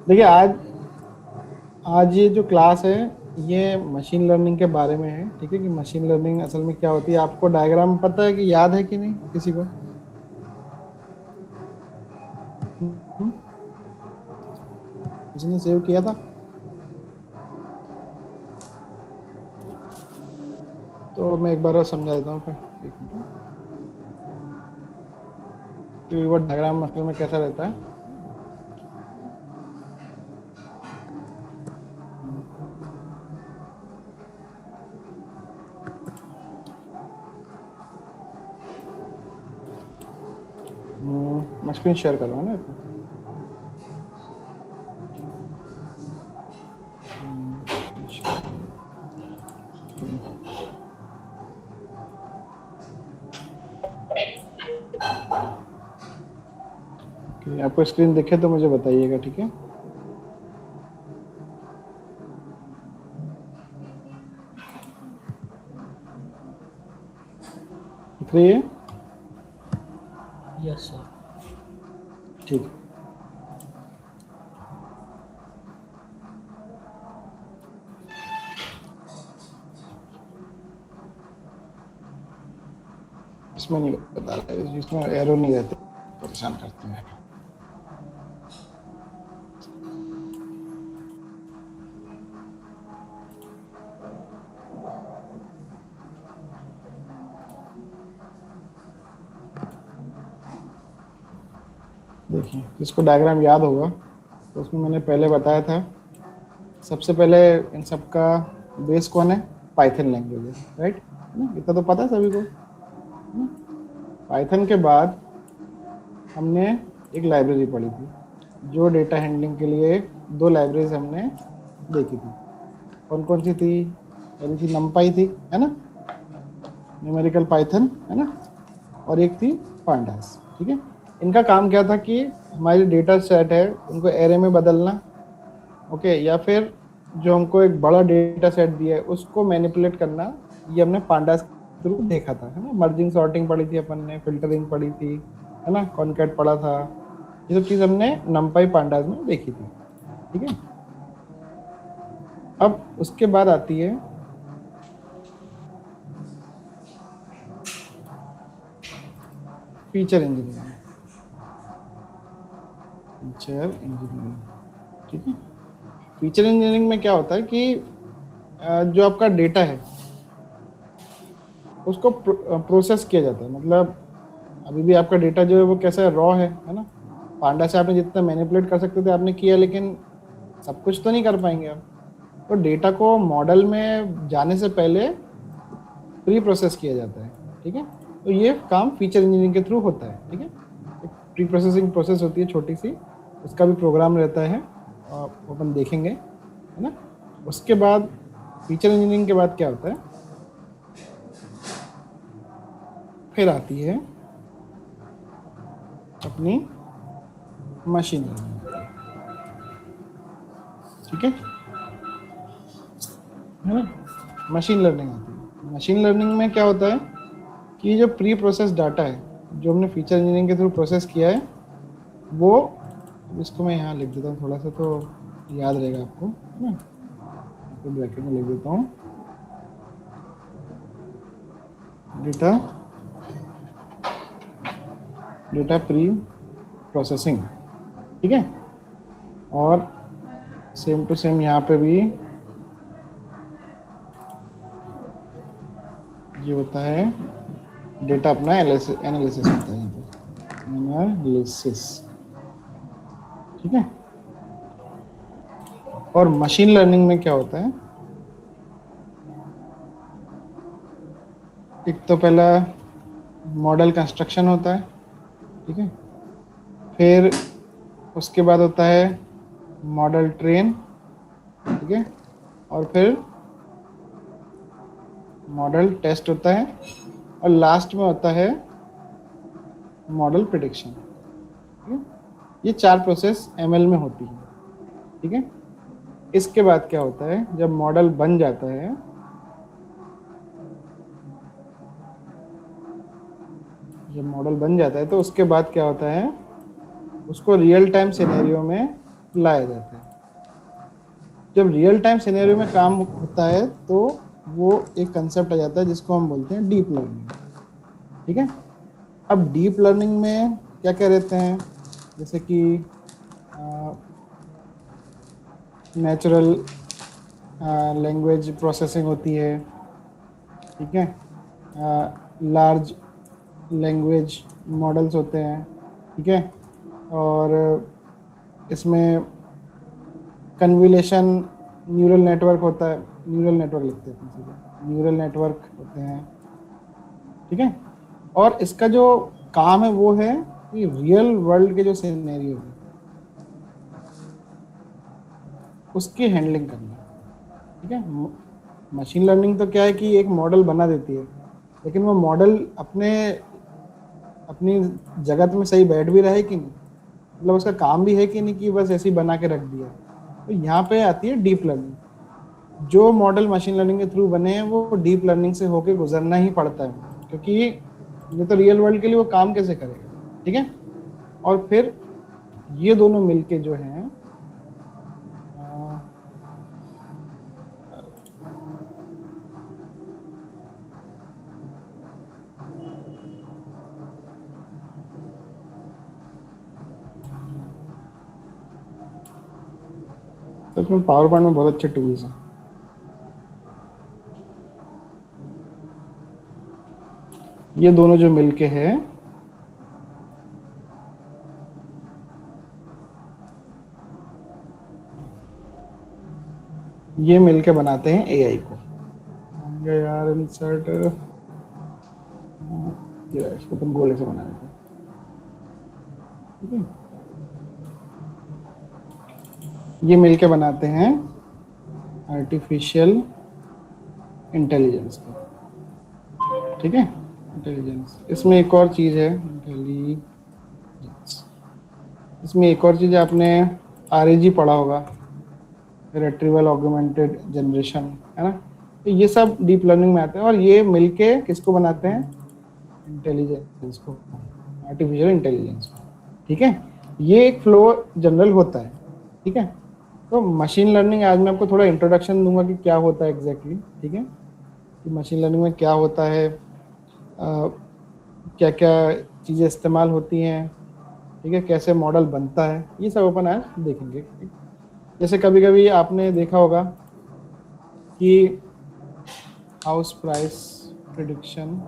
देखिए आज आज ये जो क्लास है ये मशीन लर्निंग के बारे में है। ठीक है कि मशीन लर्निंग असल में क्या होती है, आपको डायग्राम पता है कि याद है कि नहीं किसी को? हम्म? किसी ने सेव किया था? तो मैं एक बार और समझा देता हूँ फिर। एक मिनट। कि वो डायग्राम असल में कैसा रहता है। मैं स्क्रीन शेयर कर रहा हूँ ना इसमें। कि आपको स्क्रीन दिखे तो मुझे बताइएगा, ठीक है? दिख रही है? Yes sir. ठीक है। इसमें नहीं बता रहा है, इसमें एरो नहीं रहते, परेशान करते हैं। देखिए जिसको डायग्राम याद होगा तो उसमें मैंने पहले बताया था, सबसे पहले इन सब का बेस कौन है? पाइथन लैंग्वेज है, राइट? है ना? इतना तो पता है सभी को। पाइथन के बाद हमने एक लाइब्रेरी पढ़ी थी जो डेटा हैंडलिंग के लिए, दो लाइब्रेरीज हमने देखी थी। कौन कौन सी थी? पहली थी नमपाई थी, है ना, न्यूमेरिकल पाइथन, है ना, और एक थी पांडास। ठीक है, इनका काम क्या था कि हमारी डेटा सेट है उनको एरे में बदलना, ओके, या फिर जो हमको एक बड़ा डेटा सेट दिया है उसको मैनिपुलेट करना। ये हमने पांडास के थ्रू देखा था, है ना। मर्जिंग सॉर्टिंग पढ़ी थी अपन ने, फिल्टरिंग पढ़ी थी, है ना, कॉनकैट पढ़ा था। ये सब चीज हमने नमपाई पांडास में देखी थी। ठीक है, अब उसके बाद आती है फीचर इंजीनियरिंग। फीचर इंजीनियरिंग, ठीक है। फीचर इंजीनियरिंग में क्या होता है कि जो आपका डेटा है उसको प्रोसेस किया जाता है। मतलब अभी भी आपका डेटा जो है वो कैसा है, रॉ है ना। पांडा से आपने जितना मैनिपुलेट कर सकते थे आपने किया, लेकिन सब कुछ तो नहीं कर पाएंगे आप। तो डेटा को मॉडल में जाने से पहले प्री प्रोसेस किया जाता है। ठीक है, तो ये काम फीचर इंजीनियरिंग के थ्रू होता है। ठीक है, एक प्री प्रोसेसिंग प्रोसेस होती है छोटी सी, उसका भी प्रोग्राम रहता है, वो अपन देखेंगे, है ना। उसके बाद फीचर इंजीनियरिंग के बाद क्या होता है, फिर आती है अपनी मशीन लर्निंग। ठीक है ना, मशीन लर्निंग आती है। मशीन लर्निंग में क्या होता है कि जो प्री प्रोसेस डाटा है जो हमने फीचर इंजीनियरिंग के थ्रू प्रोसेस किया है वो, इसको मैं यहाँ लिख देता हूँ थोड़ा सा तो याद रहेगा आपको, है ना। तो ब्रैकेट में लिख देता हूँ, डेटा डेटा प्री प्रोसेसिंग। ठीक है, और सेम टू सेम यहाँ पे भी ये होता है, डेटा अपना एनालिसिस होता है यहाँ पे, एनालिसिस। ठीक है, और मशीन लर्निंग में क्या होता है, एक तो पहला मॉडल कंस्ट्रक्शन होता है। ठीक है, फिर उसके बाद होता है मॉडल ट्रेन। ठीक है, और फिर मॉडल टेस्ट होता है, और लास्ट में होता है मॉडल प्रिडिक्शन। ठीक है, ये चार प्रोसेस एमएल में होती है। ठीक है, इसके बाद क्या होता है, जब मॉडल बन जाता है, जब मॉडल बन जाता है तो उसके बाद क्या होता है, उसको रियल टाइम सिनेरियो में लाया जाता है। जब रियल टाइम सिनेरियो में काम होता है तो वो एक कंसेप्ट आ जाता है जिसको हम बोलते हैं डीप लर्निंग। ठीक है, अब डीप लर्निंग में क्या क्या रहते हैं, जैसे कि नेचुरल लैंग्वेज प्रोसेसिंग होती है। ठीक है, लार्ज लैंग्वेज मॉडल्स होते हैं। ठीक है, और इसमें कन्वोल्यूशन न्यूरल नेटवर्क होता है, न्यूरल नेटवर्क लिखते हैं सीधे, न्यूरल नेटवर्क होते हैं। ठीक है, और इसका जो काम है वो है कि रियल वर्ल्ड के जो सिनेरियो है उसकी हैंडलिंग करना। ठीक है, मशीन लर्निंग तो क्या है कि एक मॉडल बना देती है, लेकिन वो मॉडल अपनी जगत में सही बैठ भी रहे कि नहीं, मतलब उसका काम भी है कि नहीं कि बस ऐसे ही बना के रख दिया। तो यहाँ पे आती है डीप लर्निंग। जो मॉडल मशीन लर्निंग के थ्रू बने हैं वो डीप लर्निंग से होके गुजरना ही पड़ता है, क्योंकि ये तो रियल वर्ल्ड के लिए वो काम कैसे करेगा। ठीक है, और फिर ये दोनों मिलके जो हैं तो इसमें पावर पॉइंट में बहुत अच्छे टूल्स हैं। ये दोनों जो मिलके है ये मिलके बनाते हैं एआई को। यार इंसर्ट इसको तुम गोले से बना देते हैं। ठीक है, ये मिलके बनाते हैं आर्टिफिशियल इंटेलिजेंस को। ठीक है, इंटेलिजेंस, इसमें एक और चीज़ है इंटेलिजेंस। इसमें एक और चीज़ आपने आरएजी पढ़ा होगा, रिट्रीवल ऑगमेंटेड जनरेशन, है ना। तो ये सब डीप लर्निंग में आते हैं और ये मिलके किसको बनाते हैं, इंटेलिजेंस को, आर्टिफिशियल इंटेलिजेंस को। ठीक है, ये एक फ्लो जनरल होता है। ठीक है, तो मशीन लर्निंग आज मैं आपको थोड़ा इंट्रोडक्शन दूंगा कि क्या होता है एग्जैक्टली। ठीक है, कि मशीन लर्निंग में क्या होता है, क्या क्या चीज़ें इस्तेमाल होती हैं। ठीक है, कैसे मॉडल बनता है, ये सब अपन आज देखेंगे। जैसे कभी कभी आपने देखा होगा कि हाउस प्राइस प्रिडिक्शन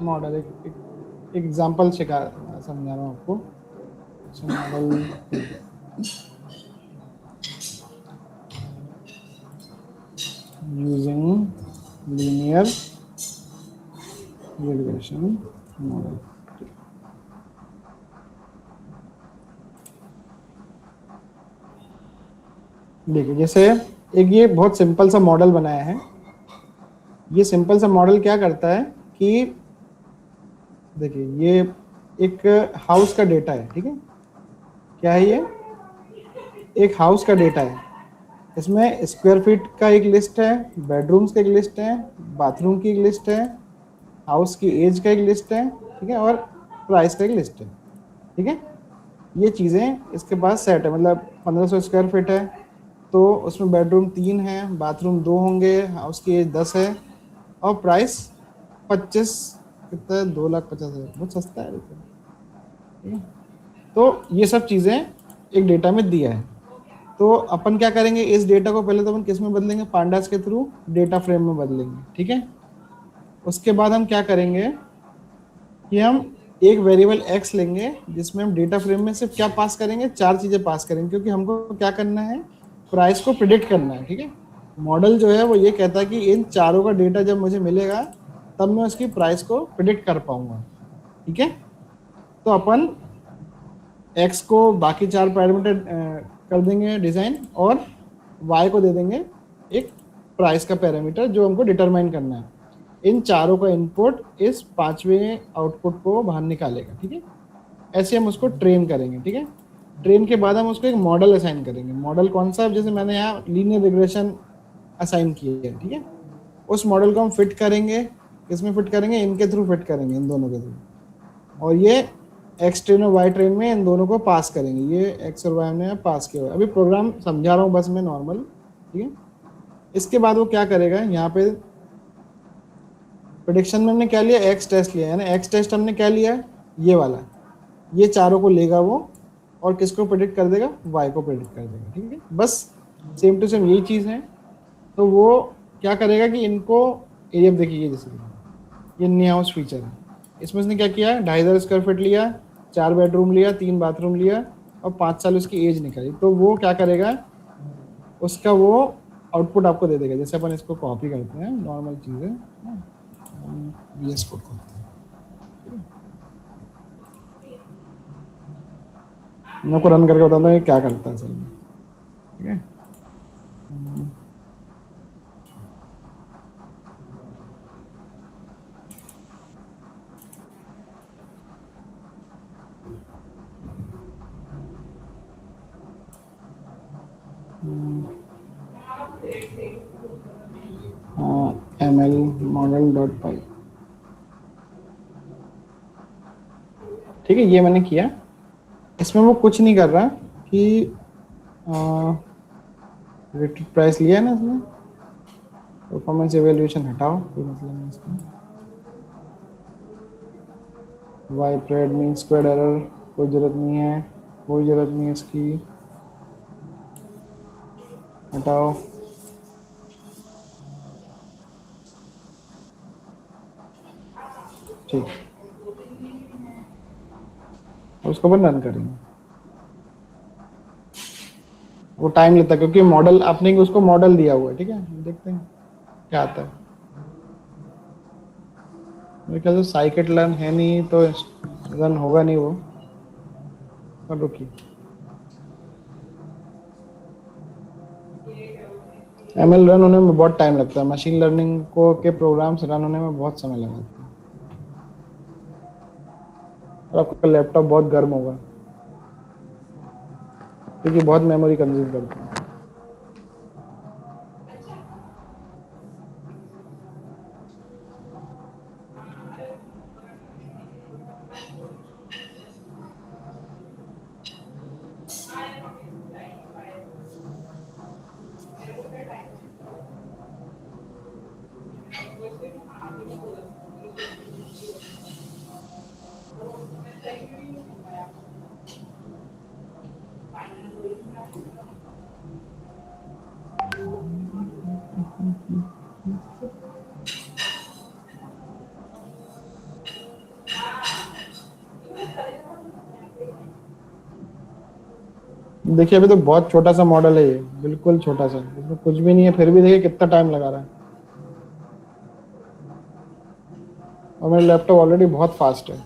मॉडल, एक एग्जाम्पल समझा रहा हूँ आपको। Model using linear regression model. देखिए, जैसे एक ये बहुत सिंपल सा मॉडल बनाया है। ये सिंपल सा मॉडल क्या करता है कि देखिए, ये एक हाउस का डेटा है। ठीक है, क्या है ये, एक हाउस का डेटा है। इसमें स्क्वायर फीट का एक लिस्ट है, बेडरूम्स का एक लिस्ट है, बाथरूम की एक लिस्ट है, हाउस की एज का एक लिस्ट है। ठीक है, और प्राइस का एक लिस्ट है। ठीक है, ये चीज़ें इसके पास सेट है, मतलब 1500 स्क्वायर फीट है तो उसमें बेडरूम 3 है, बाथरूम 2 होंगे, हाउस की एज 10 है, और प्राइस 25 कितना है, 2,50,000, बहुत सस्ता है। ठीक है, तो ये सब चीज़ें एक डेटा में दिया है। तो अपन क्या करेंगे, इस डेटा को पहले तो अपन किस में बदलेंगे, पांडास के थ्रू डेटा फ्रेम में बदलेंगे। ठीक है, उसके बाद हम क्या करेंगे कि हम एक वेरिएबल x लेंगे जिसमें हम डेटा फ्रेम में सिर्फ क्या पास करेंगे, 4 चीज़ें पास करेंगे, क्योंकि हमको क्या करना है, प्राइस को प्रिडिक्ट करना है। ठीक है, मॉडल जो है वो ये कहता है कि इन चारों का डेटा जब मुझे मिलेगा तब मैं उसकी प्राइस को प्रिडिक्ट कर पाऊंगा। ठीक है, तो अपन x को बाकी 4 पैरामीटर कर देंगे डिज़ाइन, और y को दे देंगे एक प्राइस का पैरामीटर जो हमको डिटरमाइन करना है। इन चारों का इनपुट इस 5वें आउटपुट को बाहर निकालेगा। ठीक है, ऐसे हम उसको ट्रेन करेंगे। ठीक है, ट्रेन के बाद हम उसको एक मॉडल असाइन करेंगे। मॉडल कौन सा, जैसे मैंने यहाँ लीनियर रिग्रेशन असाइन किया है। ठीक है, उस मॉडल को हम फिट करेंगे, किसमें फिट करेंगे, इनके थ्रू फिट करेंगे, इन दोनों के थ्रू। और ये एक्स ट्रेन और वाई ट्रेन में इन दोनों को पास करेंगे, ये एक्स और वाई हमने पास किया हुआ है। अभी प्रोग्राम समझा रहा हूँ बस मैं नॉर्मल, ठीक है। इसके बाद वो क्या करेगा, यहाँ पे प्रेडिक्शन में हमने क्या लिया, एक्स टेस्ट लिया, यानी एक्स टेस्ट हमने क्या लिया है, ये वाला, ये चारों को लेगा वो और किसको प्रेडिक्ट कर देगा, वाई को प्रेडिक्ट कर देगा, ठीक है। बस सेम टू सेम यही चीज़ है। तो वो क्या करेगा कि इनको, ये देखिए जैसे ये न्यू हाउस फीचर है, इसमें उसने क्या किया, 2,500 स्क्वायर फीट लिया, 4 बेडरूम लिया, 3 बाथरूम लिया और 5 साल उसकी एज निकाली। तो वो क्या करेगा, उसका वो आउटपुट आपको दे देगा। जैसे अपन इसको कॉपी करते हैं, नॉर्मल चीज़ है, VS कोड करते हैं, मैं आपको रन करके बताता हूँ ये क्या करता है असल में, ठीक है। ML मॉडल डॉट पाई, ठीक है, ये मैंने किया। इसमें वो कुछ नहीं कर रहा कि रेटेड प्राइस लिया है ना इसमें, परफॉर्मेंस एवेल्यूएशन हटाओ, कोई मतलब नहीं इसमें। Y pred mean square error कोई ज़रूरत नहीं है, कोई ज़रूरत नहीं है इसकी, हटाओ। ठीक, उसको अपन रन करेंगे। वो टाइम लेता है क्योंकि मॉडल आपने उसको मॉडल दिया हुआ है, ठीक है। देखते हैं क्या आता है। मेरे ख्याल से साइकिट लर्न है नहीं तो रन होगा नहीं वो, और रुकिए। ML रन होने में बहुत टाइम लगता है, मशीन लर्निंग को के प्रोग्राम्स रन होने में बहुत समय लगाता है, और आपका लैपटॉप बहुत गर्म होगा क्योंकि बहुत मेमोरी कंज्यूम करता है। देखिए अभी तो बहुत छोटा सा मॉडल है ये, बिल्कुल छोटा सा, इसमें कुछ भी नहीं है, फिर भी देखिए कितना टाइम लगा रहा है। और मेरा लैपटॉप ऑलरेडी बहुत फास्ट है,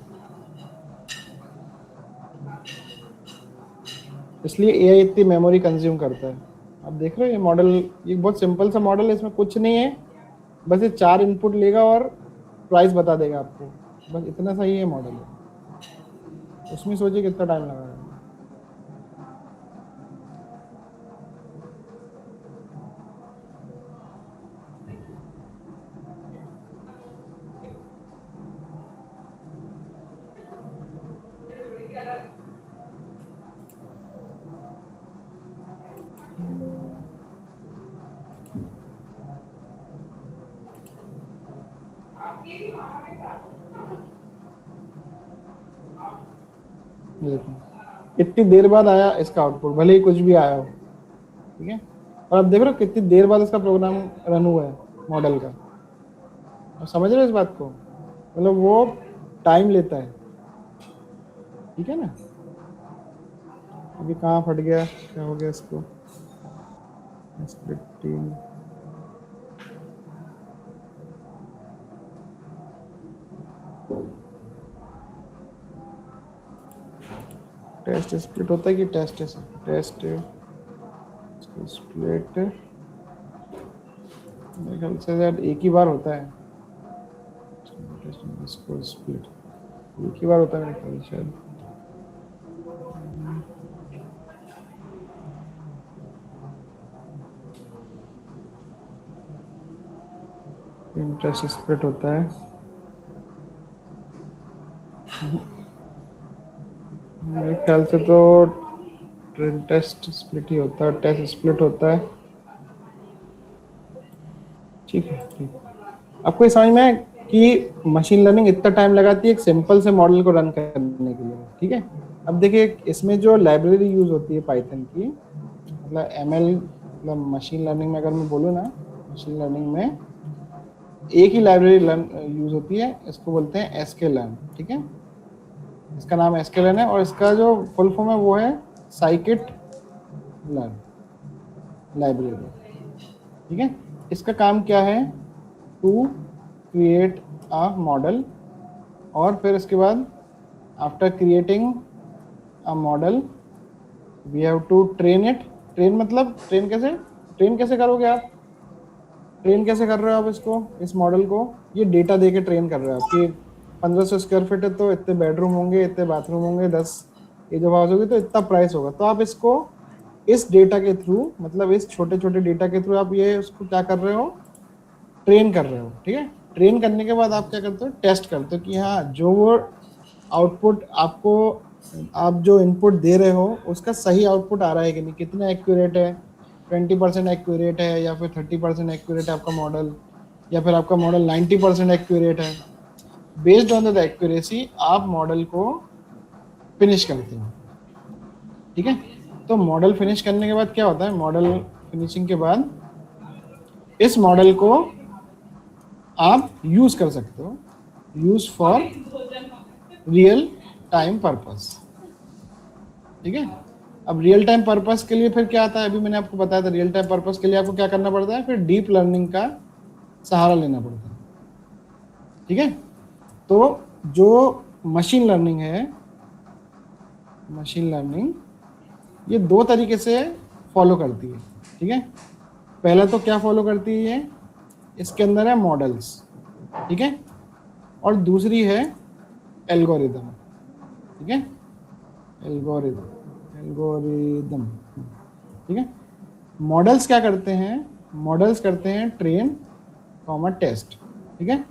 इसलिए AI इतनी मेमोरी कंज्यूम करता है। आप देख रहे हो ये मॉडल, ये बहुत सिंपल सा मॉडल है, इसमें कुछ नहीं है, बस ये 4 इनपुट लेगा और प्राइस बता देगा आपको, बस इतना सा ही ये मॉडल है। उसमें सोचिए कितना टाइम लगा रहा है। देखो कितनी देर बाद आया इसका आउटपुट, भले ही कुछ भी आया हो, ठीक है। और आप देख रहे हो कितनी देर बाद इसका प्रोग्राम रन हुआ है मॉडल का, आप समझ रहे हो इस बात को, मतलब वो टाइम लेता है, ठीक है ना। अभी कहाँ फट गया, क्या हो गया इसको, स्प्लिटिंग, टेस्ट स्प्लिट होता है कि टेस्ट स्प्लिट, मेरे ख्याल से शायद एक ही बार होता है, स्प्लिट एक ही बार होता है मेरे ख्याल से शायद। इंटरेस्ट स्प्लिट होता है, ख्याल से तो टेस्ट स्प्लिट ही होता है, टेस्ट स्प्लिट होता है। ठीक है, ठीक। आपको ये समझ में है कि मशीन लर्निंग इतना टाइम लगाती है एक सिंपल से मॉडल को रन करने के लिए, ठीक है। अब देखिए इसमें जो लाइब्रेरी यूज होती है पाइथन की, मतलब एमएल, मतलब मशीन लर्निंग में अगर मैं बोलूँ ना, मशीन लर्निंग में एक ही लाइब्रेरी यूज होती है, इसको बोलते हैं एसके-लर्न, ठीक है। इसका नाम एसके-लर्न है और इसका जो फुल फॉर्म है वो है साइकिट लर्न लाइब्रेरी, ठीक है। इसका काम क्या है, टू क्रिएट अ मॉडल, और फिर इसके बाद after creating a model we have to train it. Train मतलब ट्रेन कैसे करोगे आप, ट्रेन कैसे कर रहे हो आप इसको, इस मॉडल को, ये डेटा दे के ट्रेन कर रहे हो आपकी 1500 स्क्वायर फीट है तो इतने बेडरूम होंगे, इतने बाथरूम होंगे, 10 ये जो हाउस होगी तो इतना प्राइस होगा। तो आप इसको इस डेटा के थ्रू, मतलब इस छोटे छोटे डेटा के थ्रू आप ये उसको क्या कर रहे हो, ट्रेन कर रहे हो, ठीक है। ट्रेन करने के बाद आप क्या करते हो, टेस्ट करते हो कि हाँ जो वो आउटपुट आपको, आप जो इनपुट दे रहे हो उसका सही आउटपुट आ रहा है कि नहीं, कितना एक्यूरेट है, 20% एक्यूरेट है या फिर 30% एक्यूरेट है आपका मॉडल, या फिर आपका मॉडल 90% एक्यूरेट है। बेस्ड ऑन द एक्यूरेसी आप मॉडल को फिनिश करते हो, ठीक है। तो मॉडल फिनिश करने के बाद क्या होता है, मॉडल फिनिशिंग के बाद इस मॉडल को आप यूज कर सकते हो, use for real time purpose, ठीक है। अब रियल टाइम पर्पस के लिए फिर क्या आता है, अभी मैंने आपको बताया था, रियल टाइम पर्पस के लिए आपको क्या करना पड़ता है, फिर डीप लर्निंग का सहारा लेना पड़ता है, ठीक है। तो जो मशीन लर्निंग है, मशीन लर्निंग ये दो तरीके से फॉलो करती है, ठीक है। पहला तो क्या फॉलो करती है, इसके अंदर है मॉडल्स, ठीक है, और दूसरी है एल्गोरिदम, ठीक है, एल्गोरिदम, ठीक है। मॉडल्स क्या करते हैं, मॉडल्स करते हैं ट्रेन कॉमा टेस्ट, ठीक है।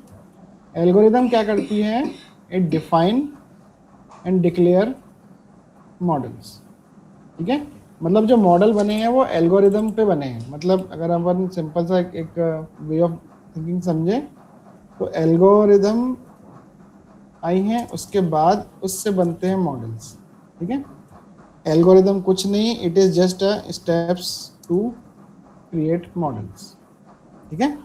एल्गोरिदम क्या करती है, it define and declare models, ठीक है। मतलब जो मॉडल बने हैं वो एल्गोरिदम पे बने हैं। मतलब अगर अपन सिंपल सा एक वे ऑफ थिंकिंग समझे तो एल्गोरिदम आई हैं, उसके बाद उससे बनते हैं मॉडल्स, ठीक है। एल्गोरिदम कुछ नहीं, it is just a steps to create models, ठीक है।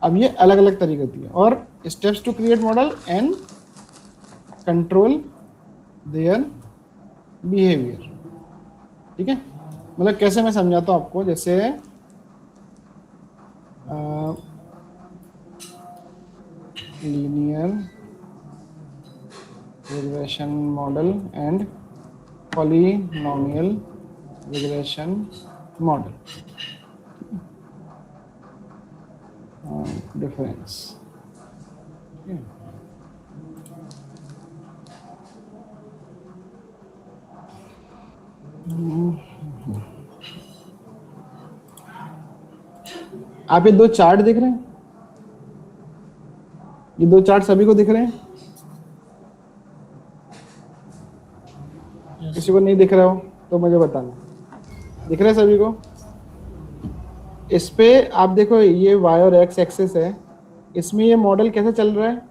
अब ये अलग अलग तरीके होती है, और steps to create model and control their behaviour, ठीक है। मतलब कैसे मैं समझाता हूँ आपको, जैसे linear regression model and polynomial regression model, difference, आप ये दो चार्ट दिख रहे हैं, ये दो चार्ट सभी को दिख रहे हैं, किसी को नहीं दिख रहा हो तो मुझे बताना, दिख रहा है सभी को। इस पे आप देखो, ये y और x एक्सिस है, इसमें ये मॉडल कैसे चल रहा है,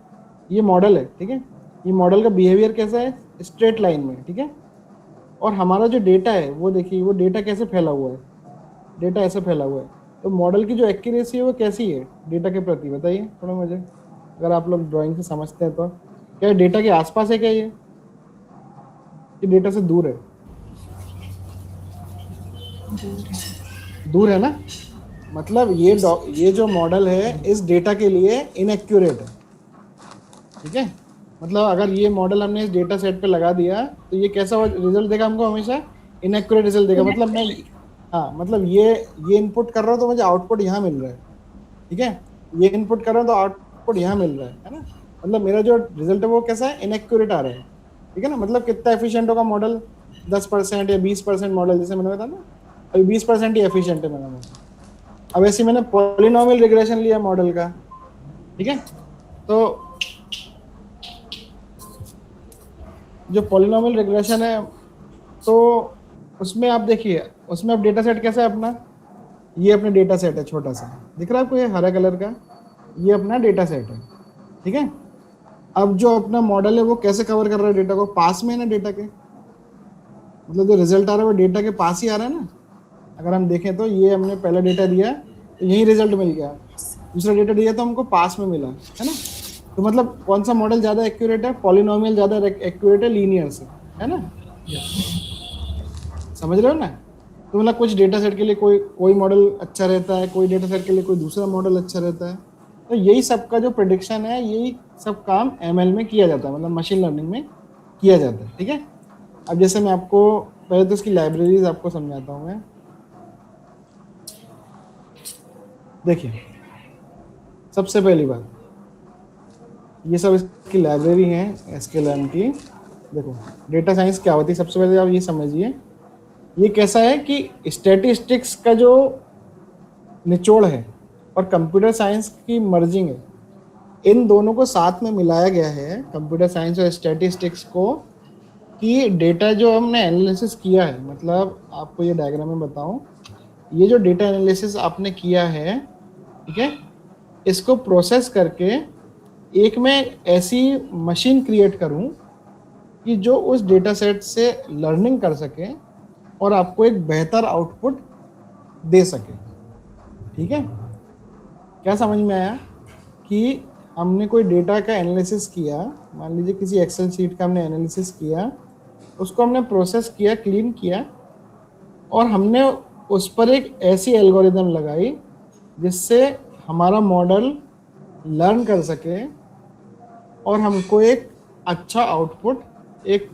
ये मॉडल है, ठीक है। ये मॉडल का बिहेवियर कैसा है, स्ट्रेट लाइन में, ठीक है। और हमारा जो डेटा है वो देखिए, वो डेटा कैसे फैला हुआ है, डेटा ऐसे फैला हुआ है। तो मॉडल की जो एक्यूरेसी है वो कैसी है डेटा के प्रति, बताइए थोड़ा मुझे, अगर आप लोग ड्राइंग से समझते हैं तो। क्या डेटा के आसपास है क्या ये डेटा से दूर है, दूर है ना। मतलब ये जो मॉडल है इस डेटा के लिए इनएक्यूरेट है, ठीक है। मतलब अगर ये मॉडल हमने इस डेटा सेट पे लगा दिया तो ये कैसा रिजल्ट देगा हमको, हमेशा इनएक्यूरेट रिजल्ट देगा। मतलब मैं, हाँ मतलब ये इनपुट कर रहा हूँ तो मुझे आउटपुट यहाँ मिल रहा है, ठीक है। ये इनपुट कर रहा हूँ तो आउटपुट यहाँ मिल रहा है ना। मतलब मेरा जो रिजल्ट है वो कैसा है, इनएक्यूरेट आ रहा है, ठीक है ना। मतलब कितना एफिशिएंट होगा मॉडल, 10% या 20% मॉडल, जैसे मैंने बताया ना, अभी 20% ही एफिशिएंट है मेरा मॉडल। अब ऐसे मैंने पॉलिनोमियल रिग्रेशन लिया मॉडल का, ठीक है। तो जो पॉलिनोमियल रिग्रेशन है तो उसमें आप देखिए, उसमें अब डेटा सेट कैसा है अपना, ये अपना डेटा सेट है छोटा सा, दिख रहा है आपको ये हरा कलर का, ये अपना डेटा सेट है, ठीक है। अब जो अपना मॉडल है वो कैसे कवर कर रहा है डेटा को, पास में है ना डेटा के, मतलब जो रिजल्ट आ रहा है वो डेटा के पास ही आ रहा है ना। अगर हम देखें तो ये हमने पहला डेटा दिया तो यही रिजल्ट मिल गया, दूसरा डेटा दिया तो हमको पास में मिला, है ना। तो मतलब कौन सा मॉडल ज़्यादा एक्यूरेट है, पॉलिनोमियल ज़्यादा एक्यूरेट है लीनियर से, है ना। समझ रहे हो ना। तो मतलब कुछ डेटा सेट के लिए कोई मॉडल अच्छा रहता है, कोई डेटा सेट के लिए कोई दूसरा मॉडल अच्छा रहता है। तो यही सब का जो प्रेडिक्शन है, यही सब काम एमएल में किया जाता है, मतलब मशीन लर्निंग में किया जाता है, ठीक है। अब जैसे मैं आपको पहले तो इसकी लाइब्रेरीज आपको समझाता हूँ मैं। देखिए सबसे पहली बात, ये सब इसकी लाइब्रेरी है एसक्यूएलएम की। देखो डेटा साइंस क्या होती है, सबसे पहले आप ये समझिए, ये कैसा है कि स्टैटिस्टिक्स का जो निचोड़ है और कंप्यूटर साइंस की मर्जिंग है, इन दोनों को साथ में मिलाया गया है, कंप्यूटर साइंस और स्टैटिस्टिक्स को, कि डेटा जो हमने एनालिसिस किया है, मतलब आपको ये डायग्राम में बताऊं, ये जो डेटा एनालिसिस आपने किया है, ठीक है, इसको प्रोसेस करके एक मैं ऐसी मशीन क्रिएट करूं कि जो उस डेटा सेट से लर्निंग कर सके और आपको एक बेहतर आउटपुट दे सके, ठीक है। क्या समझ में आया कि हमने कोई डेटा का एनालिसिस किया, मान लीजिए किसी एक्सेल शीट का हमने एनालिसिस किया, उसको हमने प्रोसेस किया, क्लीन किया, और हमने उस पर एक ऐसी एल्गोरिदम लगाई जिससे हमारा मॉडल लर्न कर सके और हमको एक अच्छा आउटपुट, एक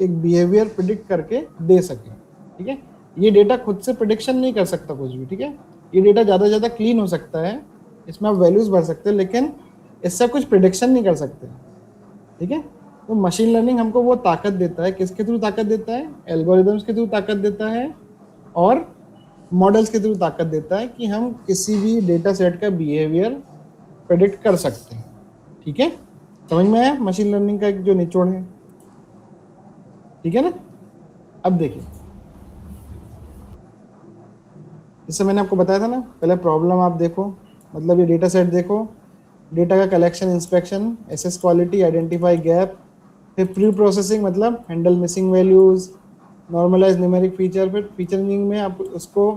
बिहेवियर प्रिडिक्ट करके दे सके, ठीक है। ये डेटा खुद से प्रिडिक्शन नहीं कर सकता कुछ भी, ठीक है। ये डेटा ज़्यादा से ज़्यादा क्लीन हो सकता है, इसमें आप वैल्यूज़ भर सकते हैं, लेकिन इससे कुछ प्रिडिक्शन नहीं कर सकते, ठीक है। तो मशीन लर्निंग हमको वो ताकत देता है, किसके थ्रू ताकत देता है, एल्गोरिदम्स के थ्रू ताकत देता है और मॉडल्स के थ्रू ताकत देता है कि हम किसी भी डेटा सेट का बिहेवियर प्रेडिक्ट कर सकते हैं, ठीक है। समझ में आया मशीन लर्निंग का एक जो निचोड़ है, ठीक है ना। अब देखिए, जैसे मैंने आपको बताया था ना, पहले प्रॉब्लम आप देखो, मतलब ये डेटा सेट देखो, डेटा का collection, inspection, assess quality, identify gap, फिर प्री प्रोसेसिंग मतलब handle missing values, normalise numeric feature, फिर फीचरिंग में आप उसको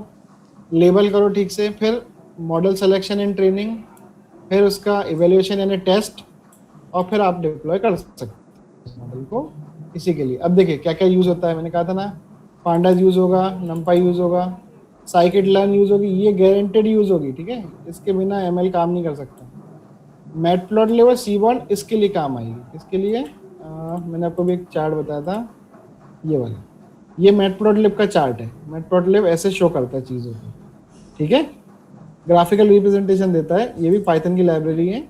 लेबल करो ठीक से, फिर मॉडल सिलेक्शन एंड ट्रेनिंग, फिर उसका इवेल्युएशन यानी टेस्ट, और फिर आप डिप्लॉय कर सकते हैं मॉडल को इसी के लिए। अब देखिए क्या क्या यूज़ होता है, मैंने कहा था ना, पांडास यूज़ होगा, नंपाई यूज़ होगा, साइकिट लर्न यूज़ होगी, ये गारंटेड यूज़ होगी, ठीक है, इसके बिना एमएल काम नहीं कर सकता। मैटप्लॉटलिब, सीबॉन्ड इसके लिए काम आएगी, इसके लिए मैंने आपको भी एक चार्ट बताया था, ये वाला, ये मैटप्लॉटलिब का चार्ट है। मैटप्लॉटलिब ऐसे शो करता है चीज़ों को, ठीक है, ग्राफिकल रिप्रेजेंटेशन देता है। ये भी पाइथन की लाइब्रेरी है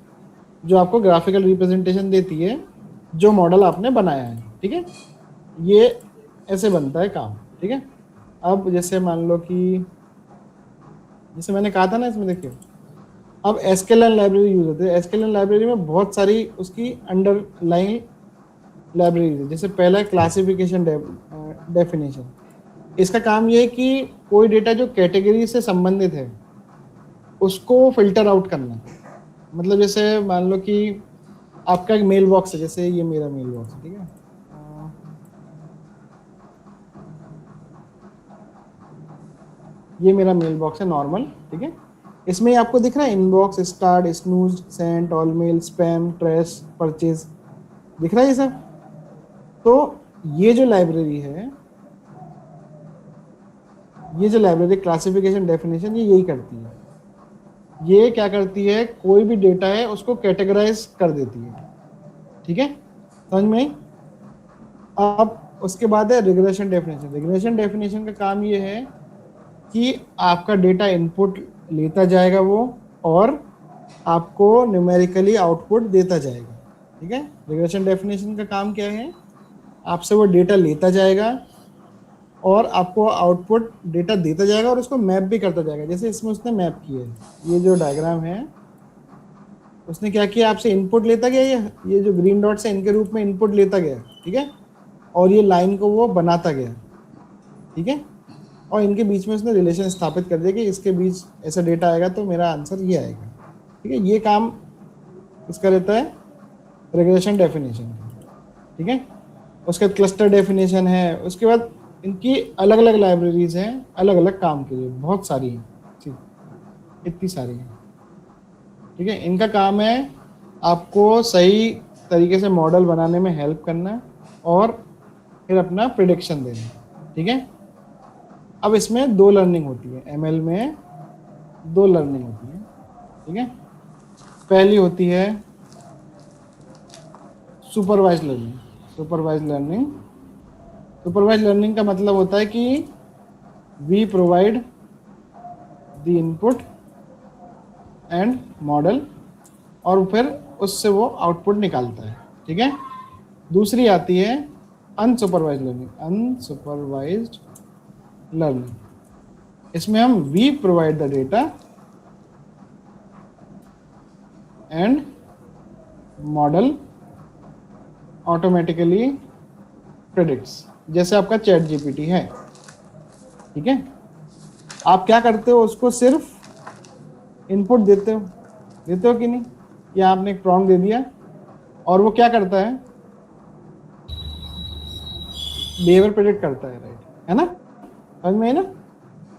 जो आपको ग्राफिकल रिप्रेजेंटेशन देती है जो मॉडल आपने बनाया है, ठीक है। ये ऐसे बनता है काम, ठीक है। अब जैसे मान लो कि जैसे मैंने कहा था ना, इसमें देखिए अब एसक्यूएल लाइब्रेरी यूज होती है। एसक्यूएल लाइब्रेरी में बहुत सारी उसकी अंडरलाइन लाइब्रेरी है। जैसे पहला क्लासिफिकेशन डेफिनेशन, इसका काम ये है कि कोई डेटा जो कैटेगरी से संबंधित है उसको फिल्टर आउट करना। मतलब जैसे मान लो कि आपका एक मेल बॉक्स है, जैसे ये मेरा मेल बॉक्स है, ठीक है, ये मेरा मेल बॉक्स है नॉर्मल, ठीक है। इसमें आपको दिख रहा है inbox, start, snooze, sent, all mail, spam, trash, purchase, दिख रहा है ये सब। तो ये जो लाइब्रेरी है, ये जो लाइब्रेरी क्लासिफिकेशन डेफिनेशन, ये यही करती है। ये क्या करती है, कोई भी डेटा है उसको कैटेगराइज कर देती है, ठीक है, समझ में आई। अब उसके बाद है रिग्रेशन डेफिनेशन। रिग्रेशन डेफिनेशन का काम ये है कि आपका डेटा इनपुट लेता जाएगा वो, और आपको न्यूमेरिकली आउटपुट देता जाएगा, ठीक है। रिग्रेशन डेफिनेशन का काम क्या है, आपसे वो डेटा लेता जाएगा और आपको आउटपुट डेटा देता जाएगा और उसको मैप भी करता जाएगा। जैसे इसमें उसने मैप किया है, ये जो डायग्राम है, उसने क्या किया, आपसे इनपुट लेता गया, ये जो ग्रीन डॉट्स है इनके रूप में इनपुट लेता गया, ठीक है, और ये लाइन को वो बनाता गया, ठीक है, और इनके बीच में उसने रिलेशन स्थापित कर दिया कि इसके बीच ऐसा डेटा आएगा तो मेरा आंसर ये आएगा। ठीक है, ये काम इसका रहता है रिग्रेशन डेफिनेशन का। ठीक है, उसके बाद क्लस्टर डेफिनेशन है, उसके बाद इनकी अलग अलग लाइब्रेरीज हैं अलग अलग काम के लिए, बहुत सारी हैं, ठीक, इतनी सारी हैं। ठीक है, इनका काम है आपको सही तरीके से मॉडल बनाने में हेल्प करना और फिर अपना प्रिडिक्शन देना। ठीक है, अब इसमें दो लर्निंग होती है, एमएल में दो लर्निंग होती है। ठीक है, पहली होती है supervise learning. Supervise learning, supervise learning का मतलब होता है कि we provide the input and model और फिर उससे वो आउटपुट निकालता है। ठीक है, दूसरी आती है अनसुपरवाइज लर्निंग। अनसुपरवाइज्ड लर्निंग, इसमें हम we provide the data and model automatically predicts, जैसे आपका चैट जीपीटी है। ठीक है, आप क्या करते हो, उसको सिर्फ इनपुट देते हो कि नहीं, या आपने एक प्रॉम्प्ट दे दिया और वो क्या करता है, बिहेवियर प्रेडिक्ट करता है, राइट, है ना, समझ में है ना।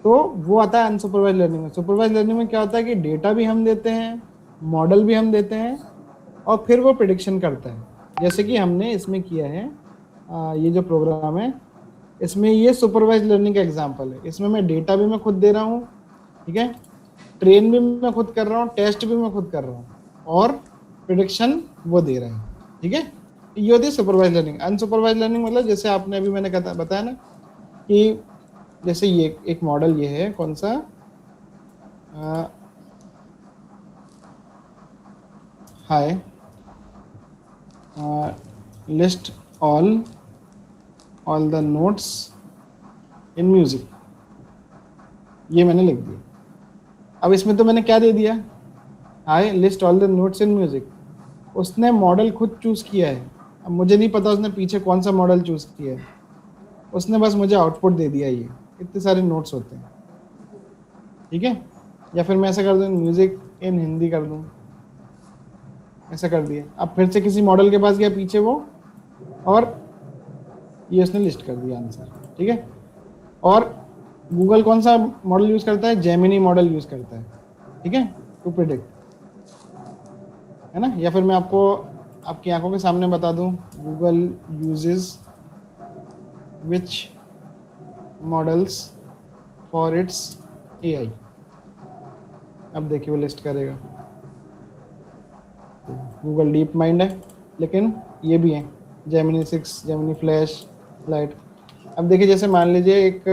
तो वो आता है अनसुपरवाइज लर्निंग में। सुपरवाइज लर्निंग में क्या होता है कि डेटा भी हम देते हैं, मॉडल भी हम देते हैं और फिर वो प्रेडिक्शन करता है, जैसे कि हमने इसमें किया है। ये जो प्रोग्राम है इसमें ये सुपरवाइज लर्निंग का एग्जांपल है। इसमें मैं डेटा भी मैं खुद दे रहा हूँ, ठीक है, ट्रेन भी मैं खुद कर रहा हूँ, टेस्ट भी मैं खुद कर रहा हूँ और प्रेडिक्शन वो दे रहे हैं। ठीक है, ये होती है सुपरवाइज लर्निंग। अनसुपरवाइज लर्निंग मतलब जैसे आपने अभी मैंने बताया ना कि जैसे ये एक मॉडल ये है, कौन सा, hi list all the notes in music, ये मैंने लिख दिया। अब इसमें तो मैंने क्या दे दिया, hi list all the notes in music. उसने मॉडल खुद चूज किया है, अब मुझे नहीं पता उसने पीछे कौन सा मॉडल चूज किया है, उसने बस मुझे आउटपुट दे दिया। ये इतने सारे नोट्स होते हैं। ठीक है, या फिर मैं ऐसा कर दूं, म्यूजिक इन हिंदी कर दूं, ऐसा कर दिया। अब फिर से किसी मॉडल के पास गया पीछे वो, और ये उसने लिस्ट कर दिया आंसर। ठीक है, और गूगल कौन सा मॉडल यूज करता है, जेमिनी मॉडल यूज करता है। ठीक है, टू प्रिडिक्ट, है ना। या फिर मैं आपको आपकी आंखों के सामने बता दूं, Google uses which models for its AI. अब देखिए वो लिस्ट करेगा। गूगल डीप माइंड है, लेकिन ये भी है जेमिनी 6, जेमिनी फ्लैश लाइट। अब देखिए जैसे मान लीजिए एक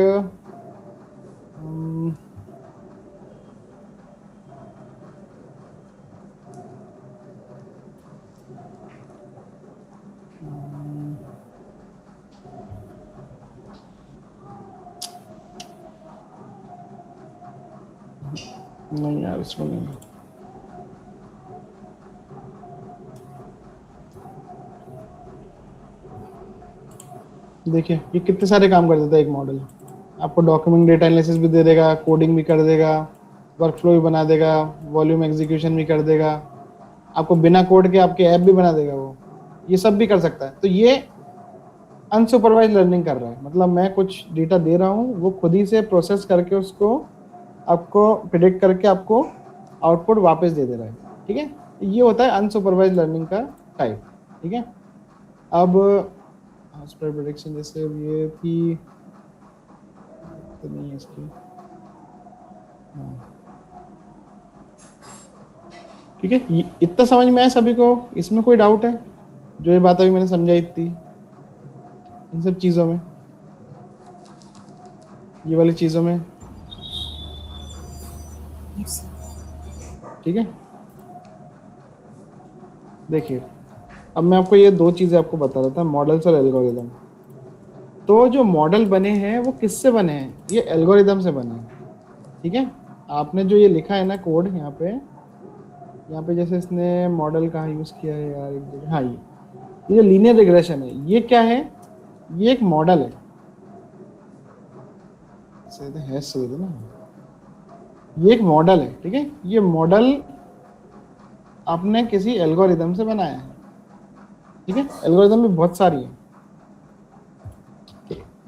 नहीं यार, इसमें नहीं। देखिए ये कितने सारे काम कर देता है एक मॉडल। आपको डॉक्यूमेंट डेटा एनालिसिस भी दे देगा, कोडिंग भी कर देगा, वर्कफ्लो भी बना देगा, वॉल्यूम एग्जीक्यूशन भी कर देगा, आपको बिना कोड के आपके ऐप भी बना देगा वो, ये सब भी कर सकता है। तो ये अनसुपरवाइज लर्निंग कर रहा है, मतलब मैं कुछ डेटा दे रहा हूँ, वो खुद ही से प्रोसेस करके उसको आपको प्रिडिक्ट करके आपको आउटपुट वापस दे रहा है। ठीक है, ये होता है अनसुपरवाइज लर्निंग का टाइप। ठीक है, अब प्रेडिक्शन जैसे ये थी तो नहीं है इसकी। ठीक है, इतना समझ में आया सभी को, इसमें कोई डाउट है? जो ये बात अभी मैंने समझाई थी इन सब चीजों में, ये वाली चीजों में, ठीक है। देखिए अब मैं आपको ये दो चीजें आपको बता रहा था, मॉडल्स और एल्गोरिदम। तो जो मॉडल बने हैं वो किससे बने हैं, ये एल्गोरिदम से बने हैं। ठीक है, आपने जो ये लिखा है ना कोड यहाँ पे जैसे इसने मॉडल कहाँ यूज किया है यार, एक जगह, हाँ ये जो लीनियर रिग्रेशन है, ये क्या है, ये एक मॉडल है। ऐसे तो है सही ना, ये एक मॉडल है, ठीक है। ये मॉडल आपने किसी एल्गोरिदम से बनाया है, ठीक है। एल्गोरिदम भी बहुत सारी है,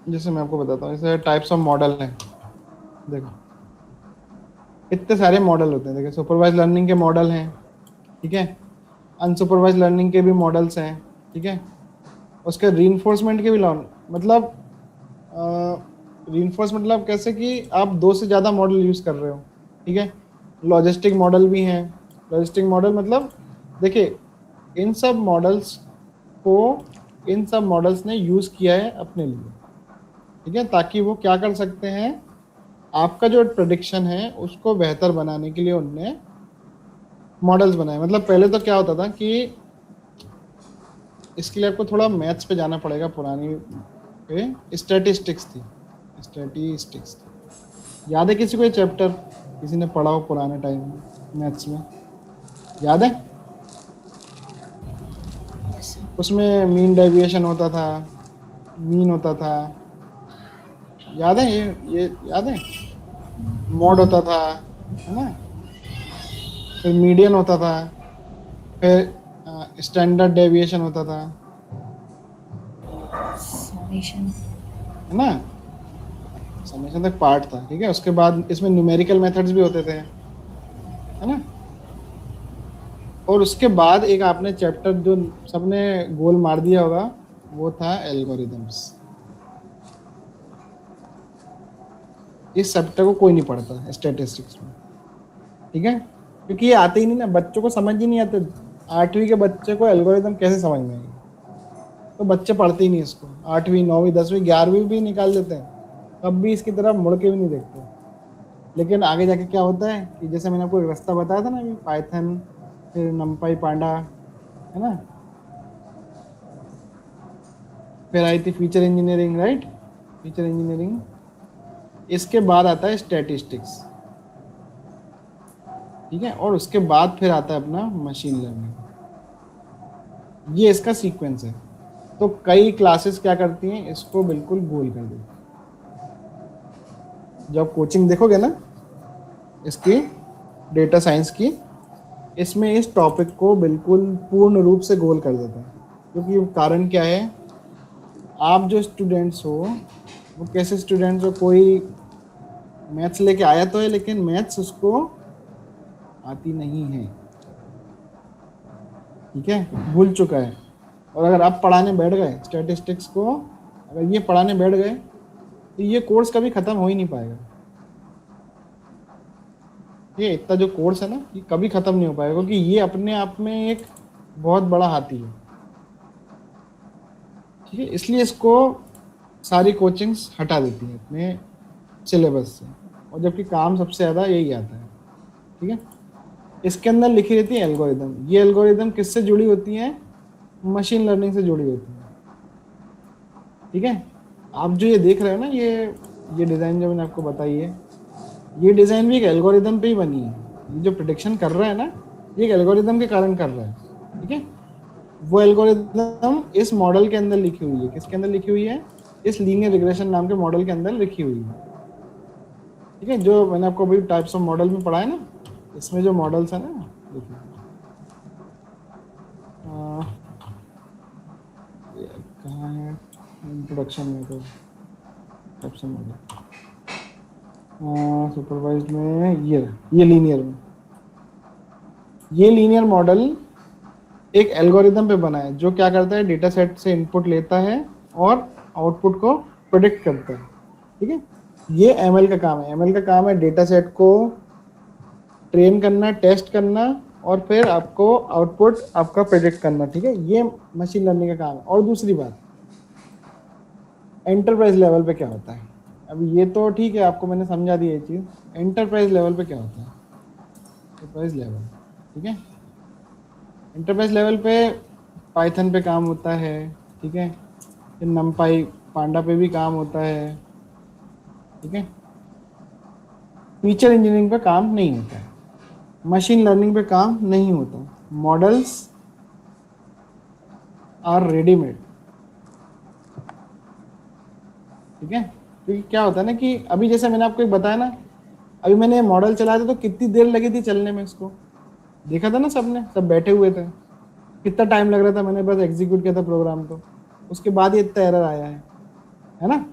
जैसे मैं आपको बताता हूँ, जैसे टाइप्स ऑफ मॉडल हैं। देखो इतने सारे मॉडल होते हैं। देखो सुपरवाइज लर्निंग के मॉडल हैं, ठीक है। अनसुपरवाइज लर्निंग के भी मॉडल्स हैं, ठीक है। उसके रीइंफोर्समेंट के भी मतलब रीइंफोर्स मतलब कैसे कि आप 2 से ज़्यादा मॉडल यूज़ कर रहे हो, ठीक है। लॉजिस्टिक मॉडल भी हैं। लॉजिस्टिक मॉडल मतलब देखिए इन सब मॉडल्स को इन सब मॉडल्स ने यूज़ किया है अपने लिए, ठीक है, ताकि वो क्या कर सकते हैं, आपका जो प्रेडिक्शन है उसको बेहतर बनाने के लिए उनने मॉडल्स बनाए। मतलब पहले तो क्या होता था कि इसके लिए आपको थोड़ा मैथ्स पे जाना पड़ेगा, पुरानी पे स्टैटिस्टिक्स थी। स्टैटिस्टिक्स याद है किसी को ये चैप्टर, किसी ने पढ़ा हो पुराने टाइम में मैथ्स में, याद है? उसमें मीन डेविएशन होता था, मीन होता था, याद है? ये याद है? मॉड होता था, है ना? फिर मीडियन होता था, फिर स्टैंडर्ड डेविएशन होता था, है ना? समेशन तक पार्ट था, ठीक है। उसके बाद इसमें न्यूमेरिकल मेथड्स भी होते थे, है ना? और उसके बाद एक आपने चैप्टर जो सबने गोल मार दिया होगा, वो था एल्गोरिदम्स। इस चैप्टर को कोई नहीं पढ़ता स्टैटिस्टिक्स में, ठीक है, क्योंकि ये आते ही नहीं ना, बच्चों को समझ ही नहीं आते। 8वीं के बच्चे को एल्गोरिदम कैसे समझ में आएगी? तो बच्चे पढ़ते ही नहीं इसको। 8वीं 9वीं 10वीं 11वीं भी निकाल देते हैं, तब भी इसकी तरफ मुड़ के भी नहीं देखते। लेकिन आगे जाके क्या होता है कि जैसे मैंने आपको एक रास्ता बताया था ना, कि पाइथन, फिर नमपाई पांडा, है ना, फिर आई थी feature engineering, right, feature engineering. इसके बाद आता है स्टैटिस्टिक्स, ठीक है, और उसके बाद फिर आता है अपना मशीन लर्निंग। ये इसका सीक्वेंस है। तो कई क्लासेस क्या करती हैं, इसको बिल्कुल गोल कर देती हैं। जब कोचिंग देखोगे ना इसकी, डेटा साइंस की, इसमें इस टॉपिक को बिल्कुल पूर्ण रूप से गोल कर देता है। क्योंकि कारण क्या है, आप जो स्टूडेंट्स हो वो कैसे स्टूडेंट्स हो, कोई मैथ्स लेके आया तो है लेकिन मैथ्स उसको आती नहीं है, ठीक है, भूल चुका है। और अगर आप पढ़ाने बैठ गए स्टैटिस्टिक्स को, अगर ये पढ़ाने बैठ गए तो ये कोर्स कभी ख़त्म हो ही नहीं पाएगा। ये इतना जो कोर्स है ना, ये कभी ख़त्म नहीं हो पाएगा, क्योंकि ये अपने आप में एक बहुत बड़ा हाथी है, ठीक है। इसलिए इसको सारी कोचिंग्स हटा देती हैं अपने सिलेबस से, और जबकि काम सबसे ज़्यादा यही आता है, ठीक है। इसके अंदर लिखी रहती है एल्गोरिदम। ये एल्गोरिदम किससे जुड़ी होती हैं? मशीन लर्निंग से जुड़ी होती है, ठीक है। आप जो ये देख रहे हो ना, ये डिज़ाइन जो मैंने आपको बताई है, ये डिज़ाइन भी एक एल्गोरिदम पे ही बनी है। ये जो प्रेडिक्शन कर रहा है ना, ये एक एल्गोरिदम के कारण कर रहा है, ठीक है। वो एल्गोरिदम इस मॉडल के अंदर लिखी हुई है। किसके अंदर लिखी हुई है? इस लीनियर रिग्रेशन नाम के मॉडल के अंदर लिखी हुई है, ठीक है। जो मैंने आपको अभी टाइप्स ऑफ मॉडल में पढ़ा है ना, इसमें जो मॉडल्स है ना, देखिए कहाँ है इंट्रोडक्शन में, तो टाइप्स ऑफ मॉडल सुपरवाइज में ये लीनियर में, ये लीनियर मॉडल एक एल्गोरिदम पे बना है, जो क्या करता है, डेटा सेट से इनपुट लेता है और आउटपुट को प्रेडिक्ट करता है, ठीक है। ये एमएल का काम है। एमएल का काम है डेटा सेट को ट्रेन करना, टेस्ट करना, और फिर आपको आउटपुट आपका प्रेडिक्ट करना, ठीक है। ये मशीन लर्निंग का काम है। और दूसरी बात, एंटरप्राइज लेवल पे क्या होता है, अब ये तो ठीक है, आपको मैंने समझा दिया ये चीज़। एंटरप्राइज लेवल पे क्या होता है? एंटरप्राइज लेवल, ठीक है, एंटरप्राइज लेवल पे पाइथन पे काम होता है, ठीक है, फिर नमपाई पांडा पे भी काम होता है, ठीक है। फीचर इंजीनियरिंग पे काम नहीं होता है, मशीन लर्निंग पे काम नहीं होता। मॉडल्स आर रेडीमेड, ठीक है। क्योंकि क्या होता है ना कि अभी जैसे मैंने आपको एक बताया ना, अभी मैंने मॉडल चलाया था तो कितनी देर लगी थी चलने में, इसको देखा था ना सबने, सब बैठे हुए थे, कितना टाइम लग रहा था, मैंने बस एग्जीक्यूट किया था प्रोग्राम, तो उसके बाद ये इतना एरर आया है ना,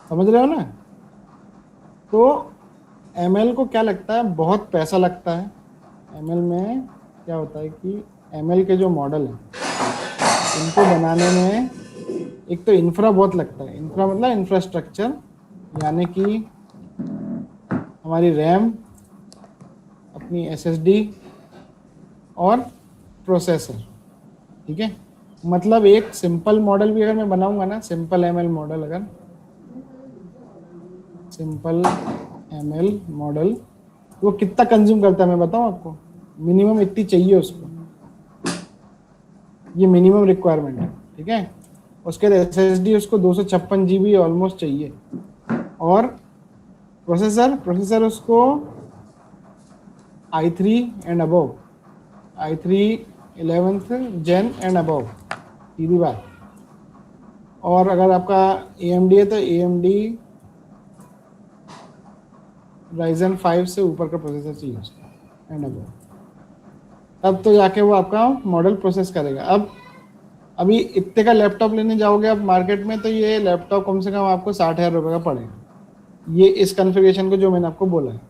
समझ रहे हो ना। तो एमएल को क्या लगता है, बहुत पैसा लगता है। एमएल में क्या होता है कि एमएल के जो मॉडल है इनको बनाने में एक तो इंफ्रा बहुत लगता है। इंफ्रा मतलब इंफ्रास्ट्रक्चर, यानी कि हमारी रैम, अपनी एसएसडी और प्रोसेसर, ठीक है। मतलब एक सिंपल मॉडल भी अगर मैं बनाऊंगा ना, सिंपल एमएल मॉडल, अगर सिंपल एमएल मॉडल, वो कितना कंज्यूम करता है मैं बताऊं आपको, मिनिमम इतनी चाहिए उसको, ये मिनिमम रिक्वायरमेंट है, ठीक है। उसके बाद एसएसडी उसको 256 GB ऑलमोस्ट चाहिए, और प्रोसेसर उसको i3 and above, i3 11th gen and above, सीधी बात। और अगर आपका AMD है तो AMD Ryzen 5 से ऊपर का प्रोसेसर चाहिए उसको एंड अबव, तब तो जाके वो आपका मॉडल प्रोसेस करेगा। अब अभी इतने का लैपटॉप लेने जाओगे आप मार्केट में, तो ये लैपटॉप कम से कम आपको 60,000 रुपये का पड़ेगा, ये इस कॉन्फ़िगरेशन को जो मैंने आपको बोला है,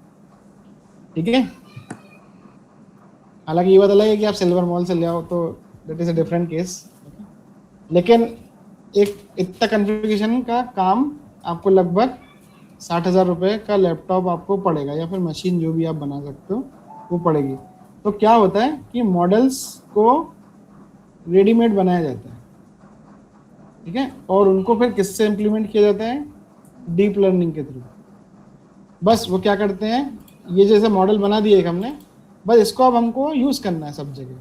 ठीक है। हालांकि ये बात अलग है कि आप सिल्वर मॉल से ले आओ, तो that is a different case, लेकिन एक इतना कॉन्फ़िगरेशन का काम आपको लगभग 60,000 रुपये का लैपटॉप आपको पड़ेगा, या फिर मशीन जो भी आप बना सकते हो वो पड़ेगी। तो क्या होता है कि मॉडल्स को रेडीमेड बनाया जाता है, ठीक है, और उनको फिर किससे इम्प्लीमेंट किया जाता है, डीप लर्निंग के थ्रू। बस वो क्या करते हैं, ये जैसे मॉडल बना दिए एक हमने, बस इसको अब हमको यूज़ करना है सब जगह,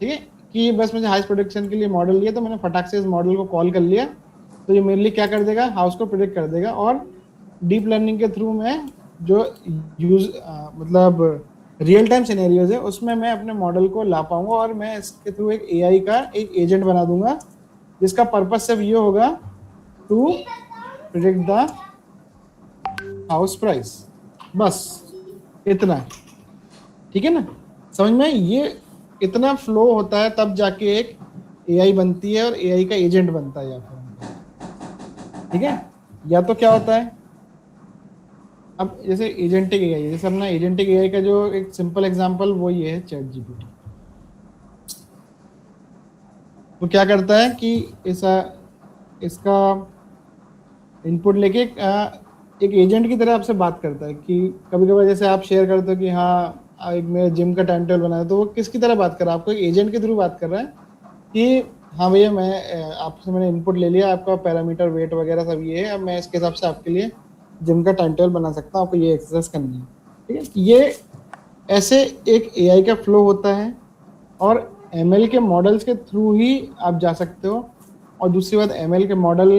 ठीक है। कि बस मुझे हाउस प्रोडक्शन के लिए मॉडल लिया, तो मैंने फटाक से इस मॉडल को कॉल कर लिया, तो ये मेरे लिए क्या कर देगा, हाउस को प्रिडिक्ट कर देगा। और डीप लर्निंग के थ्रू मैं जो मतलब रियल टाइम सिनेरियोज है उसमें मैं अपने मॉडल को ला पाऊंगा, और मैं इसके थ्रू एक एआई का एक एजेंट बना दूंगा, जिसका पर्पज सिर्फ ये होगा to predict the house price, बस इतना, ठीक है ना। समझ में, ये इतना फ्लो होता है तब जाके एक एआई बनती है और एआई का एजेंट बनता है, या फिर, ठीक है। या तो क्या होता है, अब जैसे एजेंटिक एआई, जैसे अपना एजेंटिक एआई का जो एक सिंपल एग्जांपल वो ये है चैट जीपीटी। वो क्या करता है कि इसका इनपुट लेके एक एजेंट की तरह आपसे बात करता है, कि कभी कभी जैसे आप शेयर करते हो कि हाँ एक मेरे जिम का टाइम टेबल बनाया, तो वो किसकी तरह बात कर रहा है, आपको एक एजेंट के थ्रू बात कर रहा है कि हाँ भैया मैं आपसे मैंने इनपुट ले लिया, आपका पैरामीटर वेट वगैरह सब ये है, अब मैं इसके हिसाब से आपके लिए जिम का टाइम टेबल बना सकता हूँ, आपको ये एक्सरसाइज करनी है, ठीक है। ये ऐसे एक एआई का फ्लो होता है, और एमएल के मॉडल्स के थ्रू ही आप जा सकते हो। और दूसरी बात, एमएल के मॉडल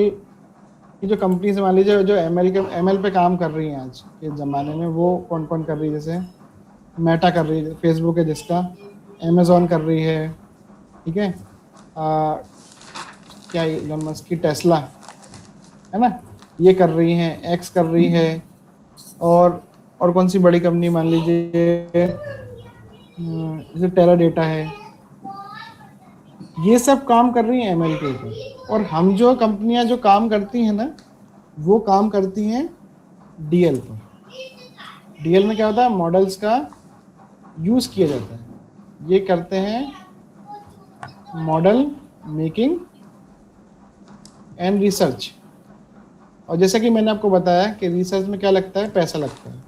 की जो कंपनीज मान लीजिए जो एमएल पे काम कर रही हैं आज के ज़माने में, वो कौन कौन कर रही है, जैसे मेटा कर रही है, फेसबुक है जिसका, अमेजोन कर रही है, ठीक है, क्या इलॉन मस्क की टेस्ला है ना, ये कर रही हैं, एक्स कर रही है, और कौन सी बड़ी कंपनी मान लीजिए जैसे टेरा डेटा है, ये सब काम कर रही हैं एमएल के ऊपर। और हम जो कंपनियां जो काम करती हैं ना, वो काम करती हैं डीएल पर। डीएल में क्या होता है, मॉडल्स का यूज किया जाता है, ये करते हैं मॉडल मेकिंग एंड रिसर्च। और जैसा कि मैंने आपको बताया कि रिसर्च में क्या लगता है, पैसा लगता है।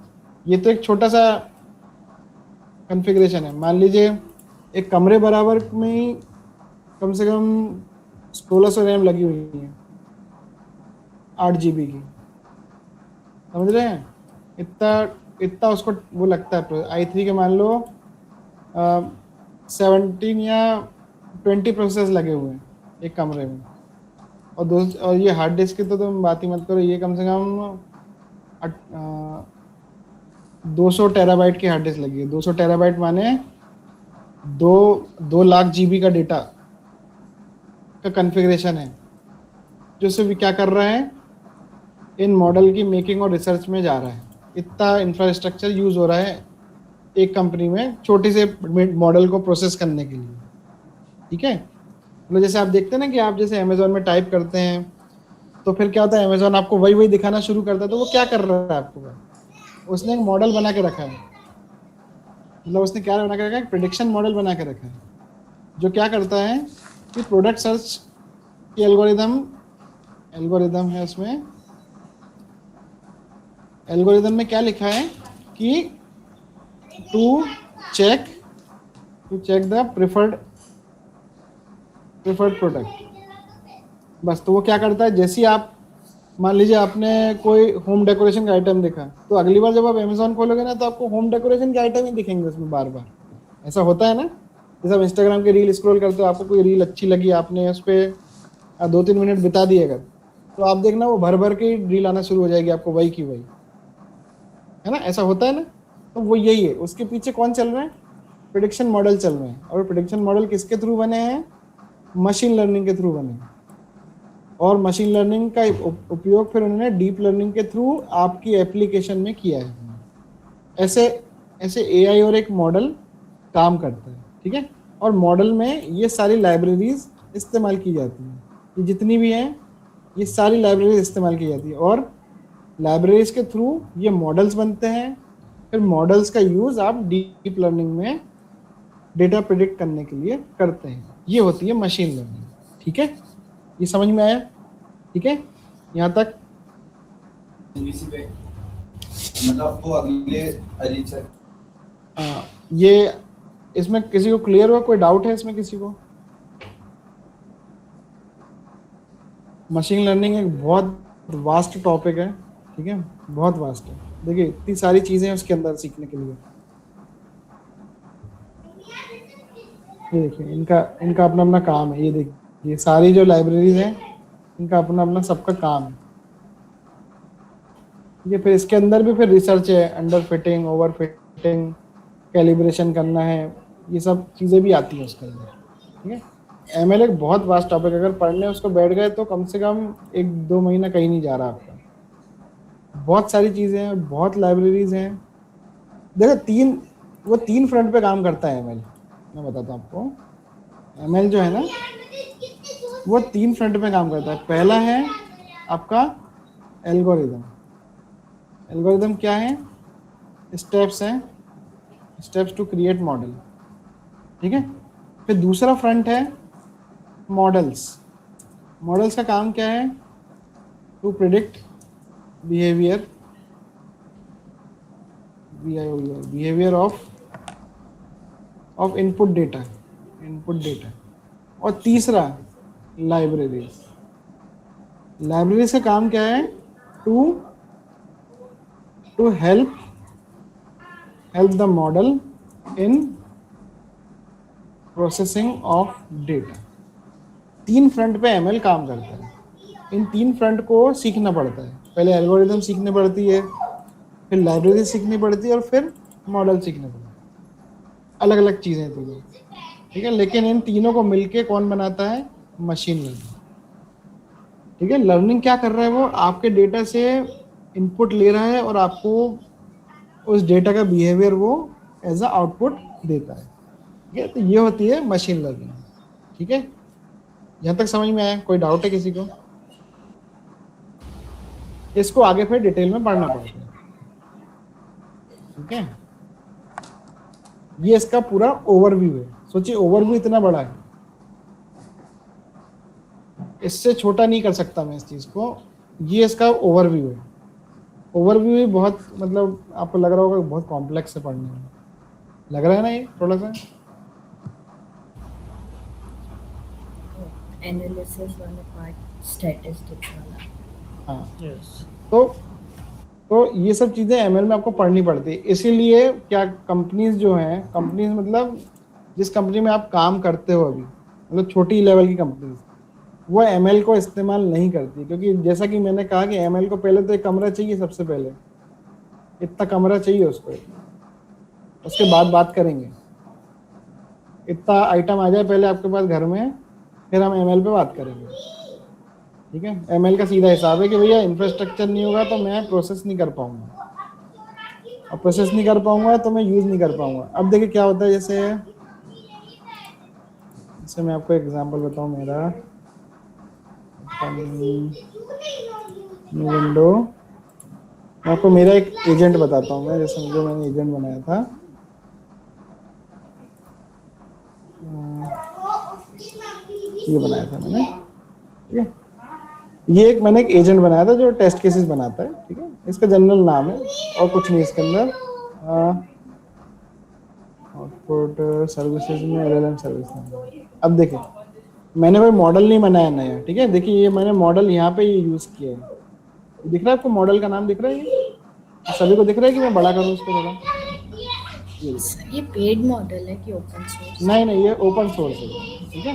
ये तो एक छोटा सा कॉन्फ़िगरेशन है। मान लीजिए एक कमरे बराबर में ही कम से कम 1600 रैम लगी हुई है, 8 GB की, समझ रहे हैं, इतना इतना उसको वो लगता है। i3 के मान लो 17 या 20 प्रोसेसर लगे हुए हैं एक कमरे में, और ये हार्ड डिस्क की तो तुम बात ही मत करो, ये कम से कम 200 टेराबाइट की हार्ड डिस्क लगी है। 200 टेराबाइट माने 2 लाख GB का डेटा का कॉन्फ़िगरेशन है, जो सिर्फ क्या कर रहा है, इन मॉडल की मेकिंग और रिसर्च में जा रहा है। इतना इंफ्रास्ट्रक्चर यूज हो रहा है एक कंपनी में छोटे से मॉडल को प्रोसेस करने के लिए। ठीक है, मतलब जैसे आप देखते हैं ना कि आप जैसे अमेजोन में टाइप करते हैं तो फिर क्या होता है, अमेजोन आपको वही वही दिखाना शुरू करता है। तो वो क्या कर रहा है आपको, उसने एक मॉडल बना के रखा है। मतलब उसने क्या बना के रखा है, प्रिडिक्शन मॉडल बना के रखा है, जो क्या करता है कि प्रोडक्ट सर्च की एल्गोरिदम है उसमें। एल्गोरिदम में क्या लिखा है कि to check the preferred product. बस, तो वो क्या करता है, जैसे ही आप मान लीजिए आपने कोई होम डेकोरेशन का आइटम देखा, तो अगली बार जब आप अमेजोन खोलोगे ना, तो आपको होम डेकोरेशन के आइटम ही दिखेंगे उसमें बार बार। ऐसा होता है ना, जैसे आप इंस्टाग्राम के रील स्क्रॉल करते हो, आपको कोई रील अच्छी लगी, आपने उस पर 2-3 मिनट बिता दिए अगर, तो आप देखना वो भर भर के रील आना शुरू हो जाएगी आपको, वही की वही, है ना। ऐसा होता है ना, तो वो यही है। उसके पीछे कौन चल रहा है, प्रिडिक्शन मॉडल चल रहे हैं। और प्रिडिक्शन मॉडल किसके थ्रू बने हैं, मशीन लर्निंग के थ्रू बने हैं। और मशीन लर्निंग का उपयोग फिर उन्होंने डीप लर्निंग के थ्रू आपकी एप्लीकेशन में किया है। ऐसे ऐसे एआई और एक मॉडल काम करता है। ठीक है, और मॉडल में ये सारी लाइब्रेरीज इस्तेमाल की जाती हैं, ये जितनी भी हैं ये सारी लाइब्रेरीज इस्तेमाल की जाती है। और लाइब्रेरीज के थ्रू ये मॉडल्स बनते हैं। फिर मॉडल्स का यूज आप डीप लर्निंग में डेटा प्रिडिक्ट करने के लिए करते हैं। ये होती है मशीन लर्निंग। ठीक है, ये समझ में आया। ठीक है, यहाँ तक। इसी पे मतलब वो अगले अजीत सर। ये इसमें किसी को क्लियर हुआ, कोई डाउट है इसमें किसी को? मशीन लर्निंग एक बहुत वास्ट टॉपिक है। ठीक है, बहुत वास्ट है। देखिए इतनी सारी चीजें हैं उसके अंदर सीखने के लिए। ये देखिए, इनका इनका अपना अपना काम है। ये देखिए, ये सारी जो लाइब्रेरीज हैं इनका अपना अपना सबका काम है। ये फिर इसके अंदर भी फिर रिसर्च है, under fitting, over fitting, calibration करना है, ये सब चीज़ें भी आती हैं उसके अंदर। ठीक है, एमएल एक बहुत वास्ट टॉपिक, अगर पढ़ने उसको बैठ गए तो कम से कम 1-2 महीना कहीं नहीं जा रहा आपका। बहुत सारी चीज़ें हैं, बहुत लाइब्रेरीज हैं। देखो वो 3 फ्रंट पे काम करता है एमएल। मैं बताता हूँ आपको, एमएल जो है ना वो 3 फ्रंट पे काम करता है। पहला है आपका एल्गोरिदम। एल्गोरिदम क्या है, स्टेप्स हैं, स्टेप्स टू क्रिएट मॉडल। ठीक है, फिर दूसरा फ्रंट है मॉडल्स। मॉडल्स का काम क्या है, to predict behaviour behaviour of input data. और तीसरा लाइब्रेरीज। लाइब्रेरीज का काम क्या है, to help the model in processing of data. 3 front पे एमएल काम करता है। इन 3 फ्रंट को सीखना पड़ता है। पहले एल्गोरिदम सीखनी पड़ती है, फिर लाइब्रेरी सीखनी पड़ती है, और फिर मॉडल सीखना पड़ता है। अलग अलग चीज़ें तो ये, ठीक है, लेकिन इन तीनों को मिलके कौन बनाता है, मशीन लर्निंग। ठीक है, लर्निंग क्या कर रहा है, वो आपके डेटा से इनपुट ले रहा है और आपको उस डेटा का बिहेवियर वो एज अ आउटपुट देता है। ठीक है, तो ये होती है मशीन लर्निंग। ठीक है, यहाँ तक समझ में आया? कोई डाउट है किसी को? इसको आगे फिर डिटेल में पढ़ना पड़ता है। ठीक है, ये इसका पूरा ओवरव्यू है। सोचिए ओवरव्यू इतना बड़ा है, इससे छोटा नहीं कर सकता मैं इस चीज को। ये इसका ओवरव्यू है। ओवरव्यू ही बहुत, मतलब आपको लग रहा होगा बहुत कॉम्प्लेक्स है पढ़ने में, लग रहा है ना ये थोड़ा सा। एनालिसिस वाला पार्ट, स्टैटिस्टिक्स वाला। हाँ, यस। तो ये सब चीज़ें एमएल में आपको पढ़नी पड़ती है। इसीलिए क्या कंपनीज जो हैं, कंपनीज मतलब जिस कंपनी में आप काम करते हो अभी, मतलब छोटी लेवल की कंपनीज, वो एमएल को इस्तेमाल नहीं करती। क्योंकि जैसा कि मैंने कहा कि एमएल को पहले तो एक कमरा चाहिए, सबसे पहले इतना कमरा चाहिए उसको, उसके बाद बात करेंगे। इतना आइटम आ जाए पहले आपके पास घर में, फिर हम एमएल पे बात करेंगे। ठीक है, ML का सीधा हिसाब है कि भैया इंफ्रास्ट्रक्चर नहीं होगा तो मैं प्रोसेस नहीं कर पाऊंगा, और प्रोसेस नहीं कर पाऊंगा तो मैं यूज नहीं कर पाऊंगा। अब देखिए क्या होता है, जैसे मैं आपको एग्जांपल बताऊं मेरा, विंडो, मैं आपको मेरा एक एजेंट बताता हूँ मैं, जैसे जो मैंने एजेंट बनाया था, ये बनाया था मैंने, ठीक है, ये एक मैंने एक एजेंट बनाया था जो टेस्ट केसेस बनाता है, ठीक है, इसका जनरल नाम है और कुछ नहीं इसके अंदर, आउटपुट सर्विसेज में LLM सर्विस। अब देखिए मैंने कोई मॉडल नहीं बनाया नया, ठीक है, देखिए ये मैंने मॉडल यहाँ पे ये यूज किया है, दिख रहा है आपको मॉडल का नाम दिख रहा है, ये सभी को दिख रहा है कि मैं बड़ा करूँ उसको थोड़ा, ये पेड मॉडल है कि ओपन सोर्स? नहीं ये ओपन सोर्स है, ठीक है,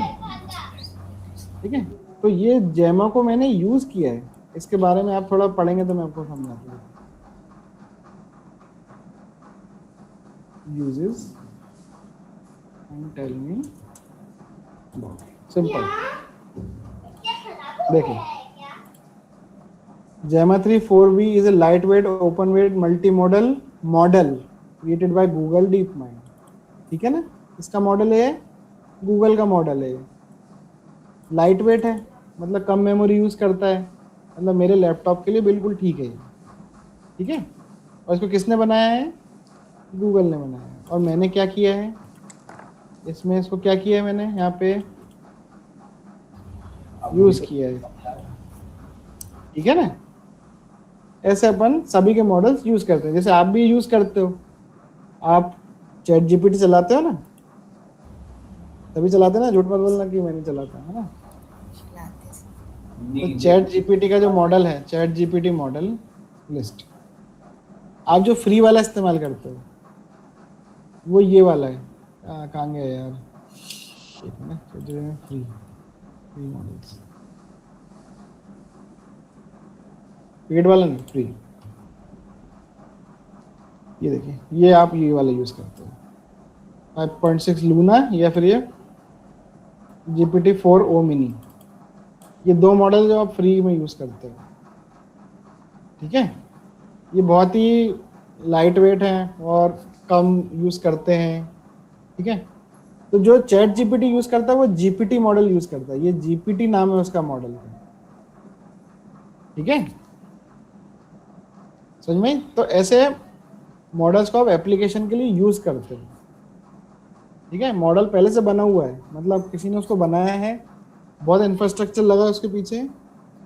ठीक है, तो ये जेमा को मैंने यूज किया है, इसके बारे में आप थोड़ा पढ़ेंगे तो मैं आपको समझाता हूँ। Uses and tell me, simple, देखिए Gemma 3 4V is a lightweight open-weight multimodal model created by Google DeepMind, ठीक है ना, इसका मॉडल है, गूगल का मॉडल है, लाइट वेट है मतलब कम मेमोरी यूज करता है, मतलब मेरे लैपटॉप के लिए बिल्कुल ठीक है, ठीक है, और इसको किसने बनाया है, गूगल ने बनाया है, और मैंने क्या किया है इसमें, इसको क्या किया है मैंने यहाँ पे यूज किया है, ठीक है ना, ऐसे अपन सभी के मॉडल्स यूज करते हैं, जैसे आप भी यूज करते हो, आप चैट जीपीटी चलाते हो ना, तभी चलाते ना, झूठ मत बोलना कि मैं नहीं चलाता, है ना, तो चैट जीपीटी का जो मॉडल है, चैट जीपीटी मॉडल लिस्ट, आप जो फ्री वाला इस्तेमाल करते हो वो ये वाला है, कहाँ गया यार, फ्री फ्री मॉडल्स, पेड वाला नहीं, फ्री, ये देखिए ये आप ये वाला यूज करते हो 5.6 लूना या फिर ये GPT-4o मिनी, ये दो मॉडल जो आप फ्री में यूज करते हो, ठीक है, ये बहुत ही लाइट वेट है और कम यूज करते हैं, ठीक है, तो जो चैट जीपीटी यूज करता है वो जीपीटी मॉडल यूज करता है, ये जीपीटी नाम है उसका मॉडल का, ठीक है, समझ में, तो ऐसे मॉडल्स को आप एप्लीकेशन के लिए यूज करते हो, ठीक है, मॉडल पहले से बना हुआ है, मतलब किसी ने उसको बनाया है, बहुत इंफ्रास्ट्रक्चर लगा उसके पीछे,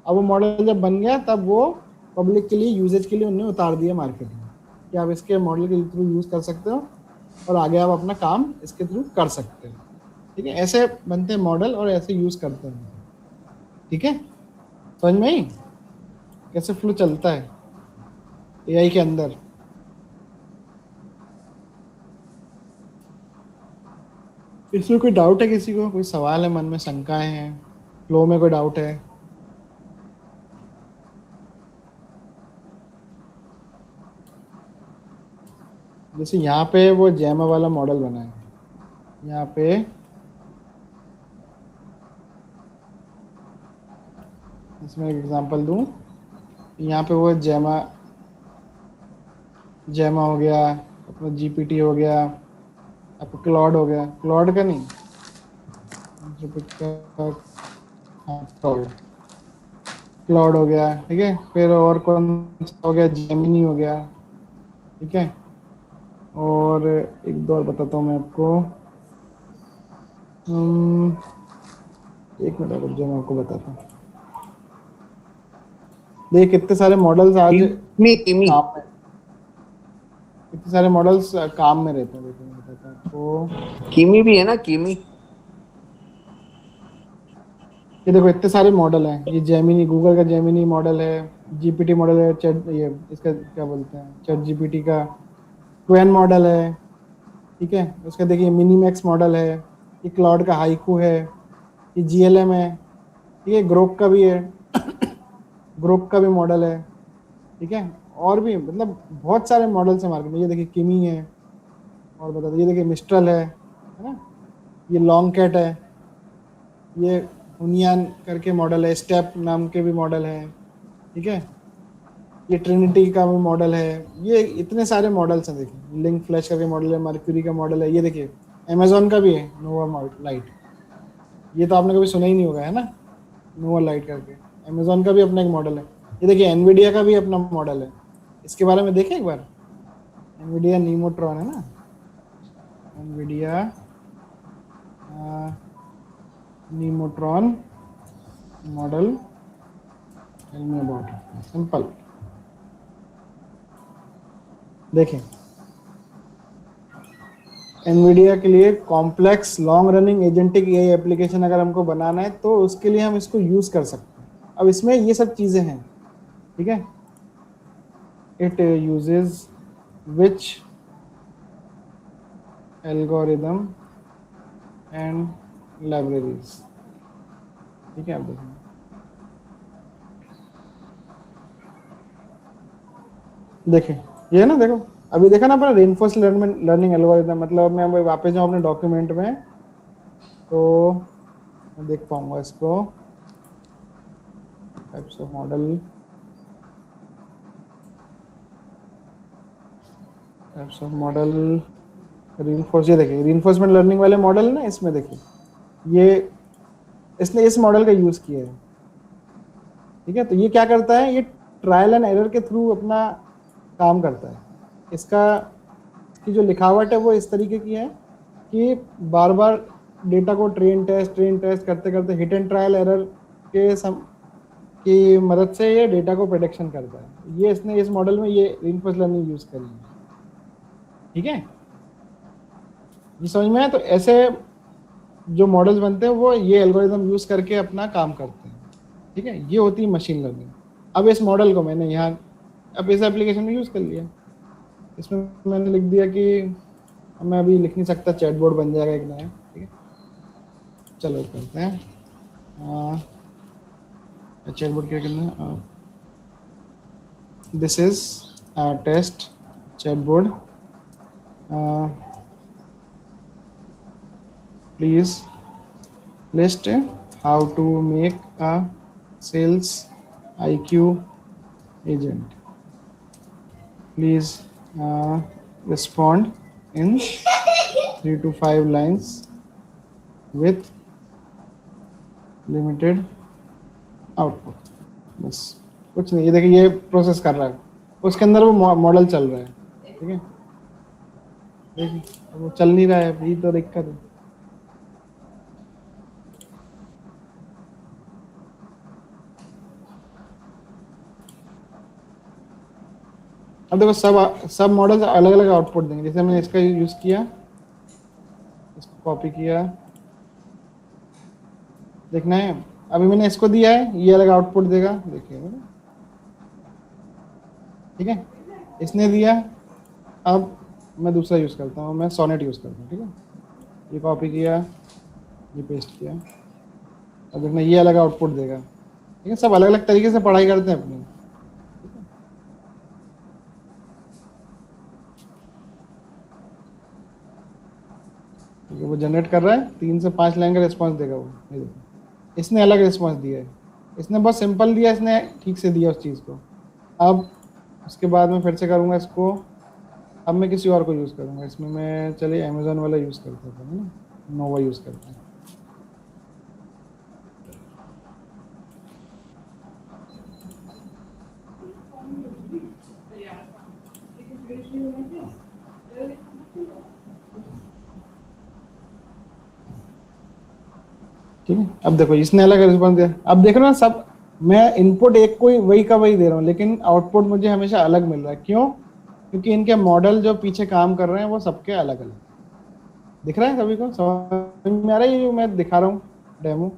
अब वो मॉडल जब बन गया तब वो पब्लिक के लिए यूजेज के लिए उन्हें उतार दिया मार्केट में कि आप इसके मॉडल के थ्रू यूज कर सकते हो और आगे आप अपना काम इसके थ्रू कर सकते हो, ठीक है, ऐसे बनते हैं मॉडल और ऐसे यूज करते हैं, ठीक है, समझ में आई कैसे फ्लो चलता है एआई के अंदर। इसमें कोई डाउट है किसी को, कोई सवाल है मन में, शंकाएं हैं, फ्लो में कोई डाउट है? जैसे यहाँ पे वो जेमा वाला मॉडल बना है, यहाँ पे इसमें एक एग्जांपल दूं, यहाँ पे वो जेमा हो गया, अपना जीपीटी हो गया, आपका क्लॉड हो गया, क्लॉड का नहीं, क्लॉड हो गया, ठीक है, फिर और कौन सा हो गया, जेमिनी हो गया, ठीक है, और एक दो और बताता हूँ मैं आपको, एक मिनट रुक जाओ मैं आपको बताता हूँ, देख कितने सारे मॉडल्स आज काम में, कितने सारे मॉडल्स काम में रहते हैं, देखो मैं बताता हूँ आपको, कीमी भी है ना, कीमी, ये देखो इतने सारे मॉडल हैं, ये जेमिनी, गूगल का जेमिनी मॉडल है, जीपीटी मॉडल है, चैट ये इसका क्या बोलते हैं चैट जीपीटी का क्वेन मॉडल है, ठीक है, उसका देखिए मिनीमैक्स मॉडल है, ये क्लाउड का हाइकू है, ये जीएलएम है, ठीक है, ग्रोक का भी है ग्रोक का भी मॉडल है, ठीक है, और भी मतलब बहुत सारे मॉडल्स हैं मार्केट में, ये देखिए किमी है, और बता दो ये देखिए मिस्ट्रल है ना, ये लॉन्ग कैट है, ये उनियान करके मॉडल है, स्टेप नाम के भी मॉडल है, ठीक है। ये ट्रिनिटी का भी मॉडल है, ये इतने सारे मॉडल्स हैं। देखिए लिंक फ्लैश का भी मॉडल है, मर्क्यूरी का मॉडल है, ये देखिए अमेजोन का भी है नोवा लाइट, ये तो आपने कभी सुना ही नहीं होगा, है ना, नोवा लाइट करके। अमेजोन का भी अपना एक मॉडल है। ये देखिए एनवीडिया का भी अपना मॉडल है, इसके बारे में देखें एक बार। एनवीडिया नीमोट्रॉन है ना, Nvidia Nemotron model, tell me about it, simple. देखें एनवीडिया के लिए complex long running agentic AI application अगर हमको बनाना है तो उसके लिए हम इसको यूज कर सकते हैं। अब इसमें ये सब चीजें हैं, ठीक है। It uses which algorithm and libraries, ठीक है। आप देखें देखें ये है ना, देखो अभी देखा ना अपना रेनफोर्स लर्निंग एल्गोरिदम, मतलब मैं वापस जाऊँ अपने डॉक्यूमेंट में तो मैं देख पाऊंगा इसको, types of model, types of model, reinforce, ये देखिए रीइंफोर्समेंट लर्निंग वाले मॉडल ना, इसमें देखिए ये इसने इस मॉडल का यूज किया है, ठीक है। तो ये क्या करता है, ये ट्रायल एंड एरर के थ्रू अपना काम करता है। इसकी जो लिखावट है वो इस तरीके की है कि बार बार डेटा को ट्रेन टेस्ट करते करते हिट एंड ट्रायल एरर की मदद से ये डेटा को प्रेडिक्शन करता है। ये इसने इस मॉडल में ये रीइंफोर्स लर्निंग यूज करी है, ठीक है। ये समझ में है? तो ऐसे जो मॉडल्स बनते हैं वो ये एल्गोरिदम यूज करके अपना काम करते हैं, ठीक है। ये होती है मशीन लर्निंग। अब इस मॉडल को मैंने यहाँ अब इस एप्लीकेशन में यूज कर लिया, इसमें मैंने लिख दिया कि मैं अभी लिख नहीं सकता, चैटबॉट बन जाएगा एक नया, ठीक है। चलो करते हैं, चैटबॉट क्या करना है, this is test chatbot, please list how to make a sales IQ agent. Please respond in 3 to 5 lines with limited output. बस कुछ नहीं, ये देखिए ये प्रोसेस कर रहा है, उसके अंदर वो मॉडल चल रहा है, ठीक है। देखिए वो चल नहीं रहा है, यही तो दिक्कत है। अब देखो सब मॉडल्स अलग अलग आउटपुट देंगे। जैसे मैंने इसका यूज किया, इसको कॉपी किया, देखना है अभी मैंने इसको दिया है, ये अलग आउटपुट देगा, देखिए, ठीक है। इसने दिया, अब मैं दूसरा यूज करता हूँ, मैं सोनेट यूज करता हूँ, ठीक है। ये कॉपी किया, ये पेस्ट किया, अब देखना ये अलग आउटपुट देगा, ठीक है। सब अलग अलग तरीके से पढ़ाई करते हैं अपनी, वो जनरेट कर रहा है, 3 से 5 लाइन का रिस्पांस देगा वो। ये देखो इसने अलग रिस्पांस दिया है, इसने बहुत सिंपल दिया, इसने ठीक से दिया उस चीज़ को। अब उसके बाद मैं फिर से करूँगा इसको, अब मैं किसी और को यूज़ करूँगा। इसमें मैं चलिए अमेजोन वाला यूज़ करता था, है ना, नोवा यूज़ करता हूँ। ठीक है, अब देखो इसने अलग रिस्पॉन्स दिया। अब देख रहे हो ना, सब मैं इनपुट एक कोई वही का वही दे रहा हूँ, लेकिन आउटपुट मुझे हमेशा अलग मिल रहा है। क्यों? क्योंकि इनके मॉडल जो पीछे काम कर रहे हैं वो सबके अलग अलग दिख रहा है। सभी को समझ में आ रहा है ये जो मैं दिखा रहा हूँ डेमो?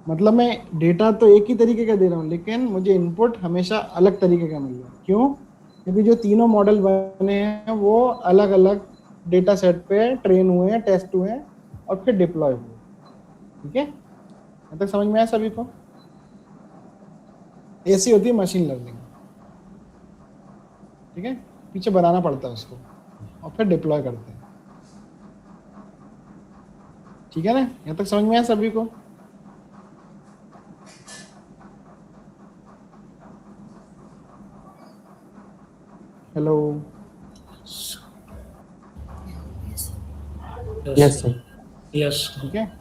मतलब मैं डेटा तो एक ही तरीके का दे रहा हूँ, लेकिन मुझे इनपुट हमेशा अलग तरीके का मिल रहा है। क्यों? क्योंकि जो तीनों मॉडल बने हैं वो अलग अलग डेटा सेट पे ट्रेन हुए हैं, टेस्ट हुए हैं और फिर डिप्लॉय हुए, ठीक है। अब तक समझ में आया सभी को? ऐसी होती है मशीन लर्निंग, ठीक है। पीछे बनाना पड़ता है उसको और फिर डिप्लॉय करते हैं, ठीक है ना, यहाँ तक समझ में आया सभी को? Hello, yes sir. यस ठीक है,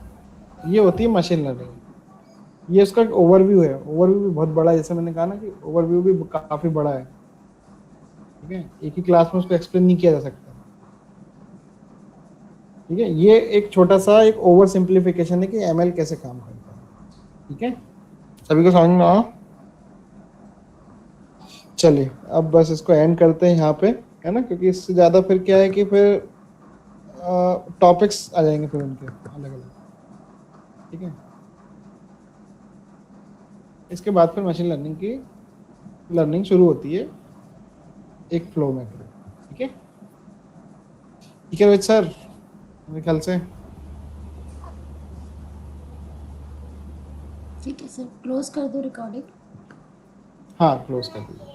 ये होती है मशीन लर्निंग। ये उसका एक ओवरव्यू है, ओवरव्यू भी बहुत बड़ा है, जैसे मैंने कहा ना कि ओवरव्यू भी काफी बड़ा है। ठीक है, एक ही क्लास में उसको एक्सप्लेन नहीं किया जा सकता। ठीक है, ये एक छोटा सा एक ओवर सिंप्लीफिकेशन है कि एमएल कैसे काम करता है। ठीक है, सभी को समझ में आया? चलिए अब बस इसको एंड करते हैं यहाँ पे, है ना, क्योंकि इससे ज्यादा फिर क्या है कि फिर टॉपिक्स आ जाएंगे फिर उनके अलग अलग। ठीक है, इसके बाद फिर मशीन लर्निंग की लर्निंग शुरू होती है एक फ्लो में। ठीक है, ठीक है रोहित सर, मेरे ख्याल से ठीक है सर, क्लोज कर दो रिकॉर्डिंग। हाँ क्लोज कर दीजिए।